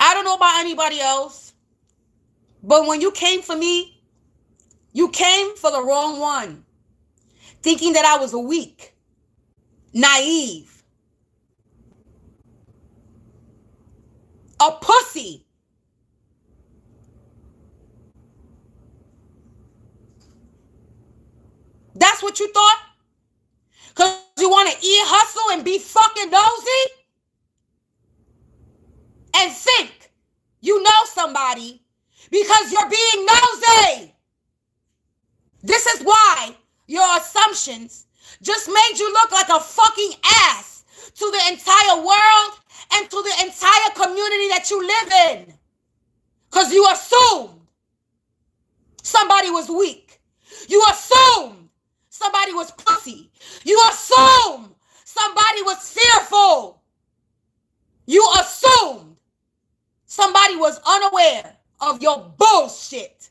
I don't know about anybody else, but when you came for me, you came for the wrong one, thinking that I was weak, naive, a pussy. That's what you thought? Because you want to eat, hustle, and be fucking nosy? And think you know somebody because you're being nosy. This is why your assumptions just made you look like a fucking ass to the entire world and to the entire community that you live in. Because you assumed somebody was weak. You assumed somebody was pussy. You assumed somebody was fearful. You assumed somebody was unaware of your bullshit.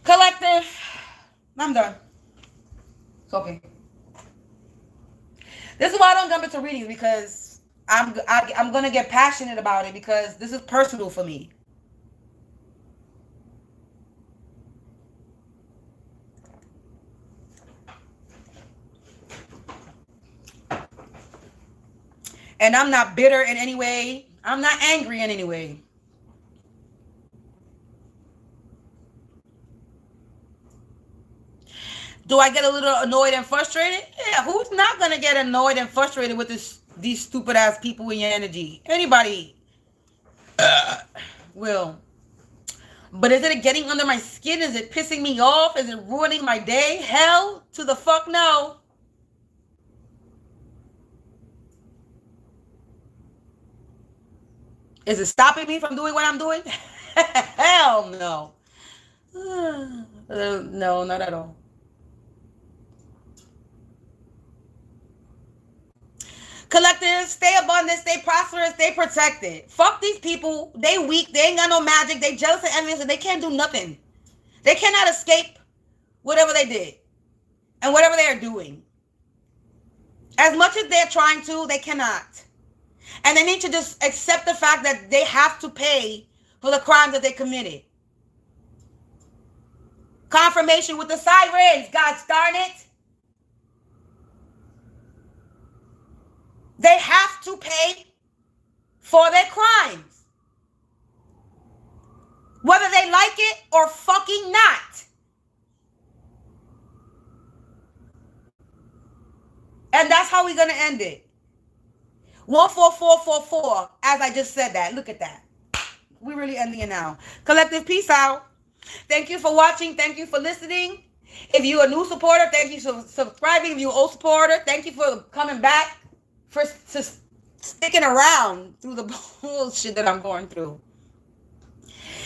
Collective, I'm done. It's okay. This is why I don't jump into readings, because I'm going to get passionate about it, because this is personal for me. And I'm not bitter in any way. I'm not angry in any way. Do I get a little annoyed and frustrated? Yeah, who's not going to get annoyed and frustrated with these stupid ass people in your energy? Anybody will. But is it getting under my skin? Is it pissing me off? Is it ruining my day? Hell to the fuck no. Is it stopping me from doing what I'm doing? Hell no. No, not at all. Collective, stay abundant, stay prosperous, stay protected. Fuck these people. They weak. They ain't got no magic. They jealous and envious, and they can't do nothing. They cannot escape whatever they did and whatever they are doing. As much as they're trying to, they cannot. And they need to just accept the fact that they have to pay for the crimes that they committed. Confirmation with the sirens, gosh darn it. They have to pay for their crimes. Whether they like it or fucking not. And that's how we're going to end it. 14444, as I just said that. Look at that. We're really ending it now. Collective, peace out. Thank you for watching. Thank you for listening. If you're a new supporter, thank you for subscribing. If you're an old supporter, thank you for coming back, for sticking around through the bullshit that I'm going through.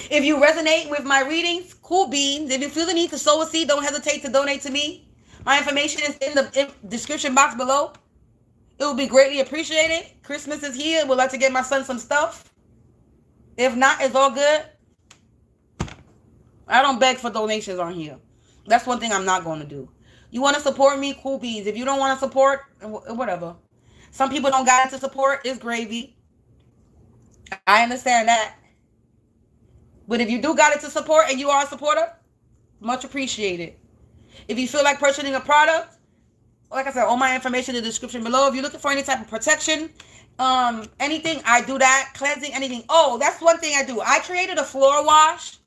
If you resonate with my readings, cool beans. If you feel the need to sow a seed, don't hesitate to donate to me. My information is in the description box below. It will be greatly appreciated. Christmas is here. We'd like to get my son some stuff. If not, it's all good. I don't beg for donations on here. That's one thing I'm not going to do. You want to support me? Cool beans. If you don't want to support, whatever. Some people don't got it to support. It's gravy. I understand that. But if you do got it to support and you are a supporter, much appreciated. If you feel like purchasing a product, like I said, all my information in the description below. If you're looking for any type of protection, anything, I do that. Cleansing, anything. Oh, that's one thing I do. I created a floor wash,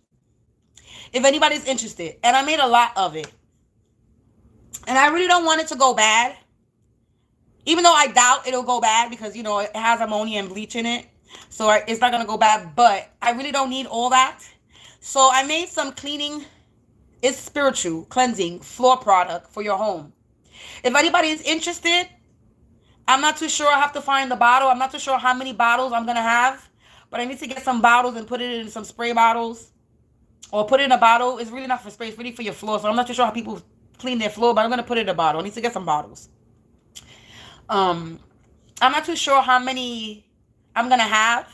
if anybody's interested. And I made a lot of it. And I really don't want it to go bad. Even though I doubt it'll go bad because, you know, it has ammonia and bleach in it. So it's not going to go bad. But I really don't need all that. So I made some cleaning. It's spiritual cleansing floor product for your home. If anybody is interested, I'm not too sure. I have to find the bottle. I'm not too sure how many bottles I'm going to have. But I need to get some bottles and put it in some spray bottles. Or put it in a bottle. It's really not for spray. It's really for your floor. So I'm not too sure how people clean their floor. But I'm going to put it in a bottle. I need to get some bottles. I'm not too sure how many I'm going to have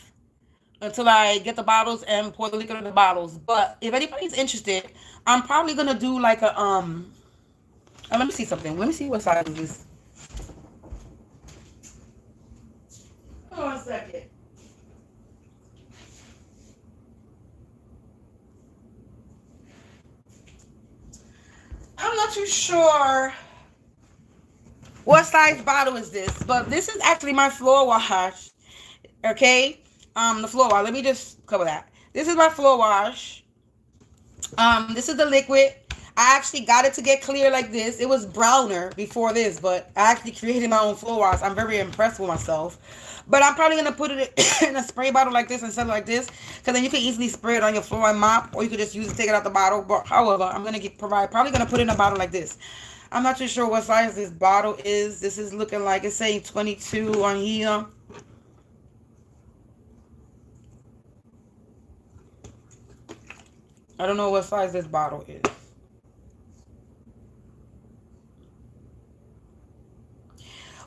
until I get the bottles and pour the liquor in the bottles. But if anybody's interested, I'm probably going to do like a, let me see something. Let me see what size is this. Hold on a second. I'm not too sure what size bottle is this, but this is actually my floor wash. Okay, the floor wash. Let me just cover that. This is my floor wash. This is the liquid. I actually got it to get clear like this. It was browner before this, but I actually created my own floor wash. I'm very impressed with myself. But I'm probably going to put it in a spray bottle like this instead of like this. Because then you can easily spray it on your floor and mop. Or you could just use it, take it out the bottle. But however, I'm going to probably going to put it in a bottle like this. I'm not too sure what size this bottle is. This is looking like it's saying 22 on here. I don't know what size this bottle is.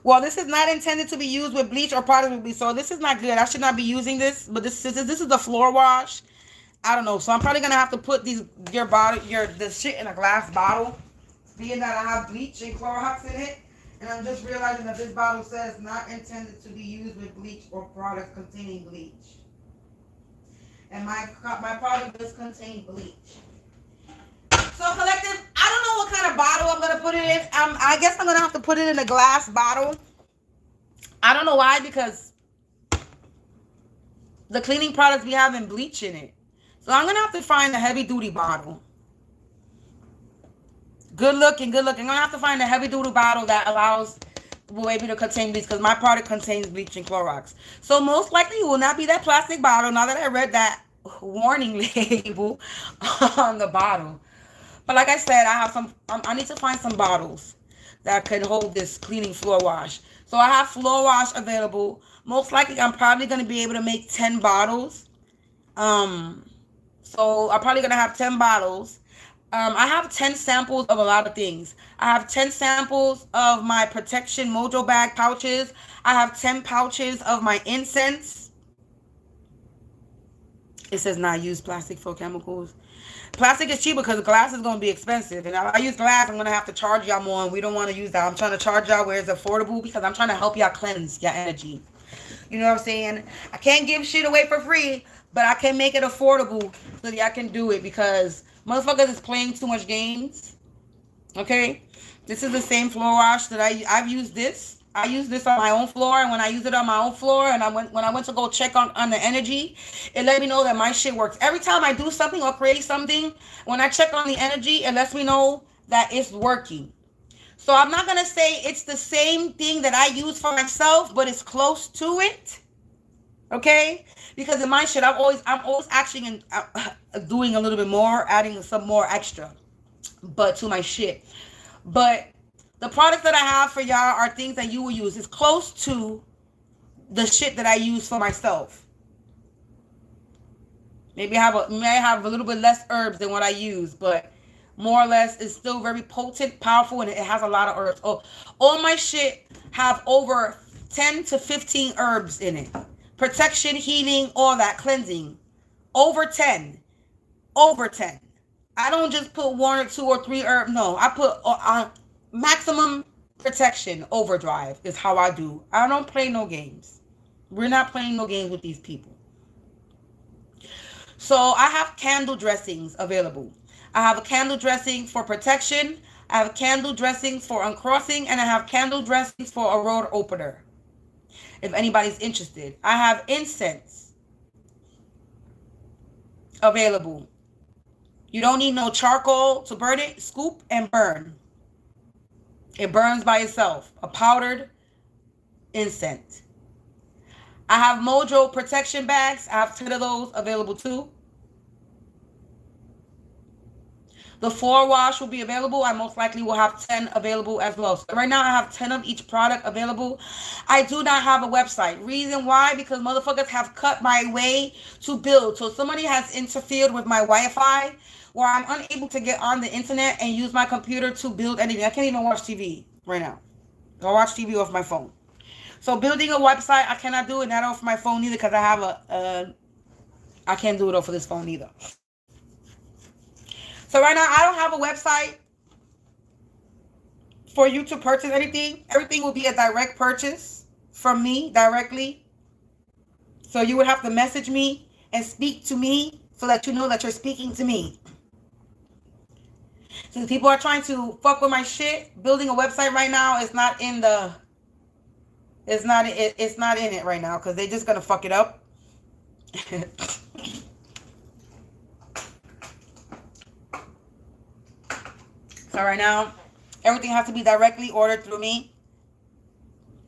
Well, this is not intended to be used with bleach or product with bleach, so this is not good. I should not be using this, but this is the floor wash. I don't know, so I'm probably gonna have to put the shit in a glass bottle, being that I have bleach and Clorox in it, and I'm just realizing that this bottle says not intended to be used with bleach or products containing bleach, and my product does contain bleach. So collective, I don't know what kind of bottle I'm going to put it in. I guess I'm going to have to put it in a glass bottle. I don't know why, because the cleaning products be having bleach in it. So I'm going to have to find a heavy duty bottle. Good looking. I'm going to have to find a heavy duty bottle that will able to contain bleach, because my product contains bleach and Clorox. So most likely it will not be that plastic bottle, now that I read that warning label on the bottle. But like I said, I need to find some bottles that can hold this cleaning floor wash. So I have floor wash available. Most likely, I'm probably going to be able to make 10 bottles. So I'm probably going to have 10 bottles. I have 10 samples of a lot of things. I have 10 samples of my protection mojo bag pouches. I have 10 pouches of my incense. It says not use plastic for chemicals. Plastic is cheap because glass is going to be expensive. And if I use glass, I'm going to have to charge y'all more. And we don't want to use that. I'm trying to charge y'all where it's affordable, because I'm trying to help y'all cleanse your energy. You know what I'm saying? I can't give shit away for free, but I can make it affordable so y'all can do it, because motherfuckers is playing too much games. Okay? This is the same floor wash that I've used this. I use this on my own floor, and when I use it on my own floor, and when I went to go check on the energy, it let me know that my shit works. Every time I do something or create something, when I check on the energy, it lets me know that it's working. So I'm not going to say it's the same thing that I use for myself, but it's close to it. Okay? Because in my shit, I'm always actually doing a little bit more, adding some more extra, but to my shit. But the products that I have for y'all are things that you will use. It's close to the shit that I use for myself. Maybe I have a little bit less herbs than what I use, but more or less it's still very potent, powerful, and it has a lot of herbs. Oh, all my shit have over 10 to 15 herbs in it. Protection, healing, all that, cleansing. Over 10. Over 10. I don't just put 1 or 2 or 3 herbs. No, I put maximum protection, overdrive is how I do. I don't play no games. We're not playing no games with these people. So I have candle dressings available. I have a candle dressing for protection. I have a candle dressing for uncrossing, and I have candle dressings for a road opener. If anybody's interested, I have incense available. You don't need no charcoal to burn it. Scoop and burn. It burns by itself. A powdered incense. I have Mojo protection bags. I have 10 of those available too. The 4-wash will be available. I most likely will have 10 available as well. So right now I have 10 of each product available. I do not have a website. Reason why? Because motherfuckers have cut my way to build. So somebody has interfered with my Wi-Fi where I'm unable to get on the internet and use my computer to build anything. I can't even watch TV right now. I'll watch TV off my phone. So building a website, I cannot do it, not off my phone either, because I have I can't do it off of this phone either. So right now, I don't have a website for you to purchase anything. Everything will be a direct purchase from me directly. So you would have to message me and speak to me so that you know that you're speaking to me. Since people are trying to fuck with my shit, building a website right now is not in the... It's not in it right now because they're just going to fuck it up. So right now, everything has to be directly ordered through me.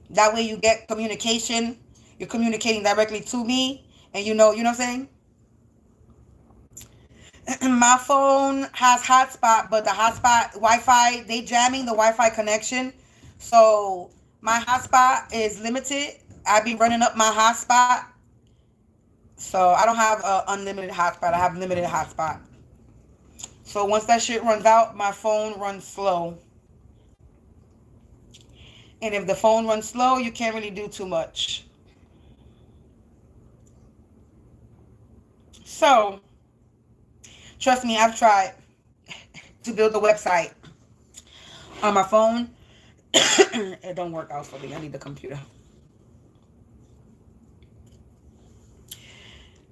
That way you get communication. You're communicating directly to me. And you know what I'm saying? My phone has hotspot, but the hotspot Wi-Fi, they jamming the Wi-Fi connection. So my hotspot is limited. I be running up my hotspot. So I don't have an unlimited hotspot. I have limited hotspot. So once that shit runs out, my phone runs slow. And if the phone runs slow, you can't really do too much. So, trust me, I've tried to build a website on my phone. It don't work out for me. I need the computer.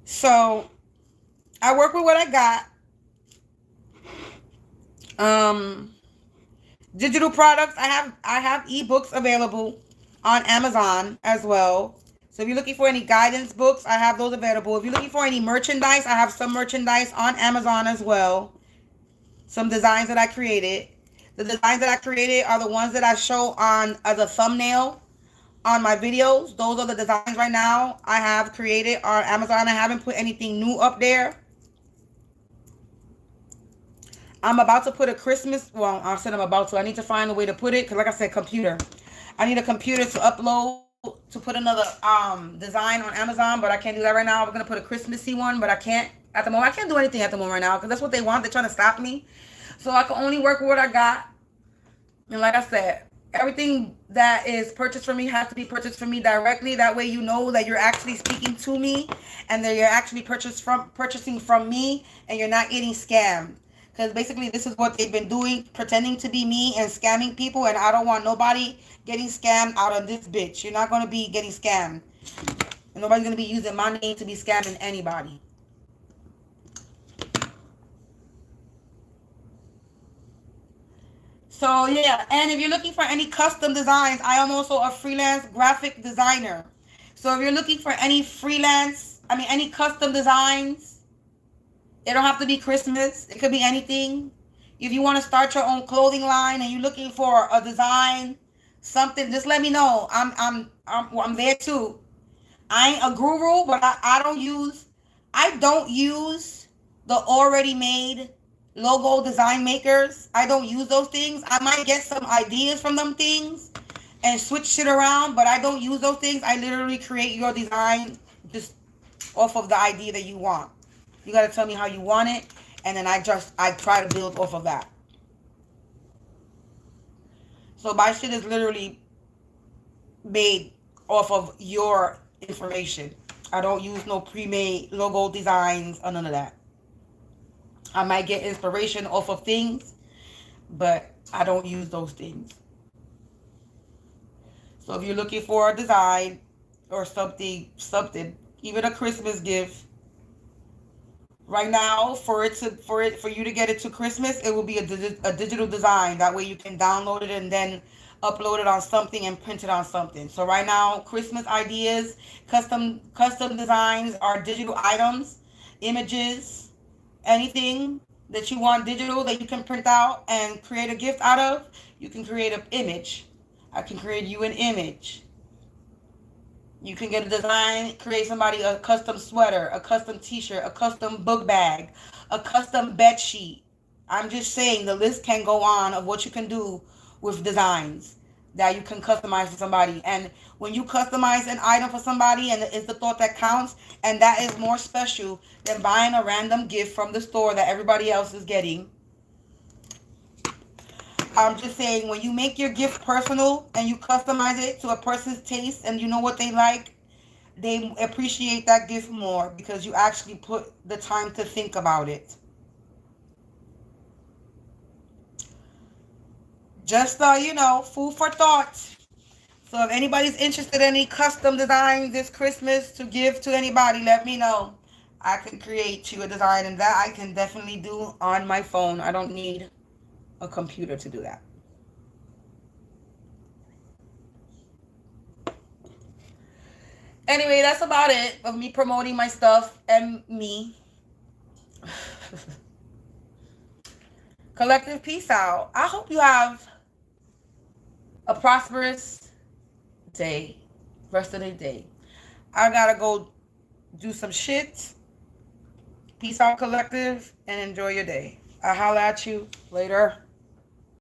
So, I work with what I got. Digital products, I have ebooks available on Amazon as well. So if you're looking for any guidance books, I have those available. If you're looking for any merchandise, I have some merchandise on Amazon as well. Some designs that I created. The designs that I created are the ones that I show on as a thumbnail on my videos. Those are the designs right now I have created on Amazon. I haven't put anything new up there. I'm about to put a Christmas, well, I said I'm about to. I need to find a way to put it, because like I said, computer. I need a computer to upload, to put another design on Amazon, but I can't do that right now. We're going to put a Christmassy one, but I can't at the moment. I can't do anything at the moment right now, because that's what they want. They're trying to stop me. So I can only work with what I got. And like I said, everything that is purchased from me has to be purchased from me directly. That way you know that you're actually speaking to me, and that you're actually purchasing from me, and you're not getting scammed. Because basically this is what they've been doing, pretending to be me and scamming people. And I don't want nobody getting scammed out of this bitch. You're not going to be getting scammed. And nobody's going to be using my name to be scamming anybody. So yeah, and if you're looking for any custom designs, I am also a freelance graphic designer. So if you're looking for any any custom designs, it don't have to be Christmas. It could be anything. If you want to start your own clothing line and you're looking for a design, something, just let me know. I'm there too. I ain't a guru, but I don't use the already made logo design makers. I don't use those things. I might get some ideas from them things and switch shit around, but I don't use those things. I literally create your design just off of the idea that you want. You got to tell me how you want it, and then I try to build off of that. So my shit is literally made off of your information. I don't use no pre-made logo designs or none of that. I might get inspiration off of things, but I don't use those things. So if you're looking for a design or something, even a Christmas gift, right now for you to get it to Christmas, it will be a digital design. That way you can download it and then upload it on something and print it on something. So right now, Christmas ideas, custom designs are digital items, images, anything that you want digital that you can print out and create a gift out of. You can create an image. I can create you an image. You can get a design, create somebody a custom sweater, a custom t-shirt, a custom book bag, a custom bed sheet. I'm just saying the list can go on of what you can do with designs that you can customize for somebody. And when you customize an item for somebody, and it's the thought that counts, and that is more special than buying a random gift from the store that everybody else is getting. I'm just saying, when you make your gift personal and you customize it to a person's taste and you know what they like, they appreciate that gift more because you actually put the time to think about it. Just, food for thought. So if anybody's interested in any custom designs this Christmas to give to anybody, let me know. I can create you a design, and that I can definitely do on my phone. I don't need a computer to do that. Anyway, that's about it of me promoting my stuff and me. Collective peace out. I hope you have a prosperous day, rest of the day. I gotta go do some shit. Peace out, collective, and enjoy your day. I'll holler at you later.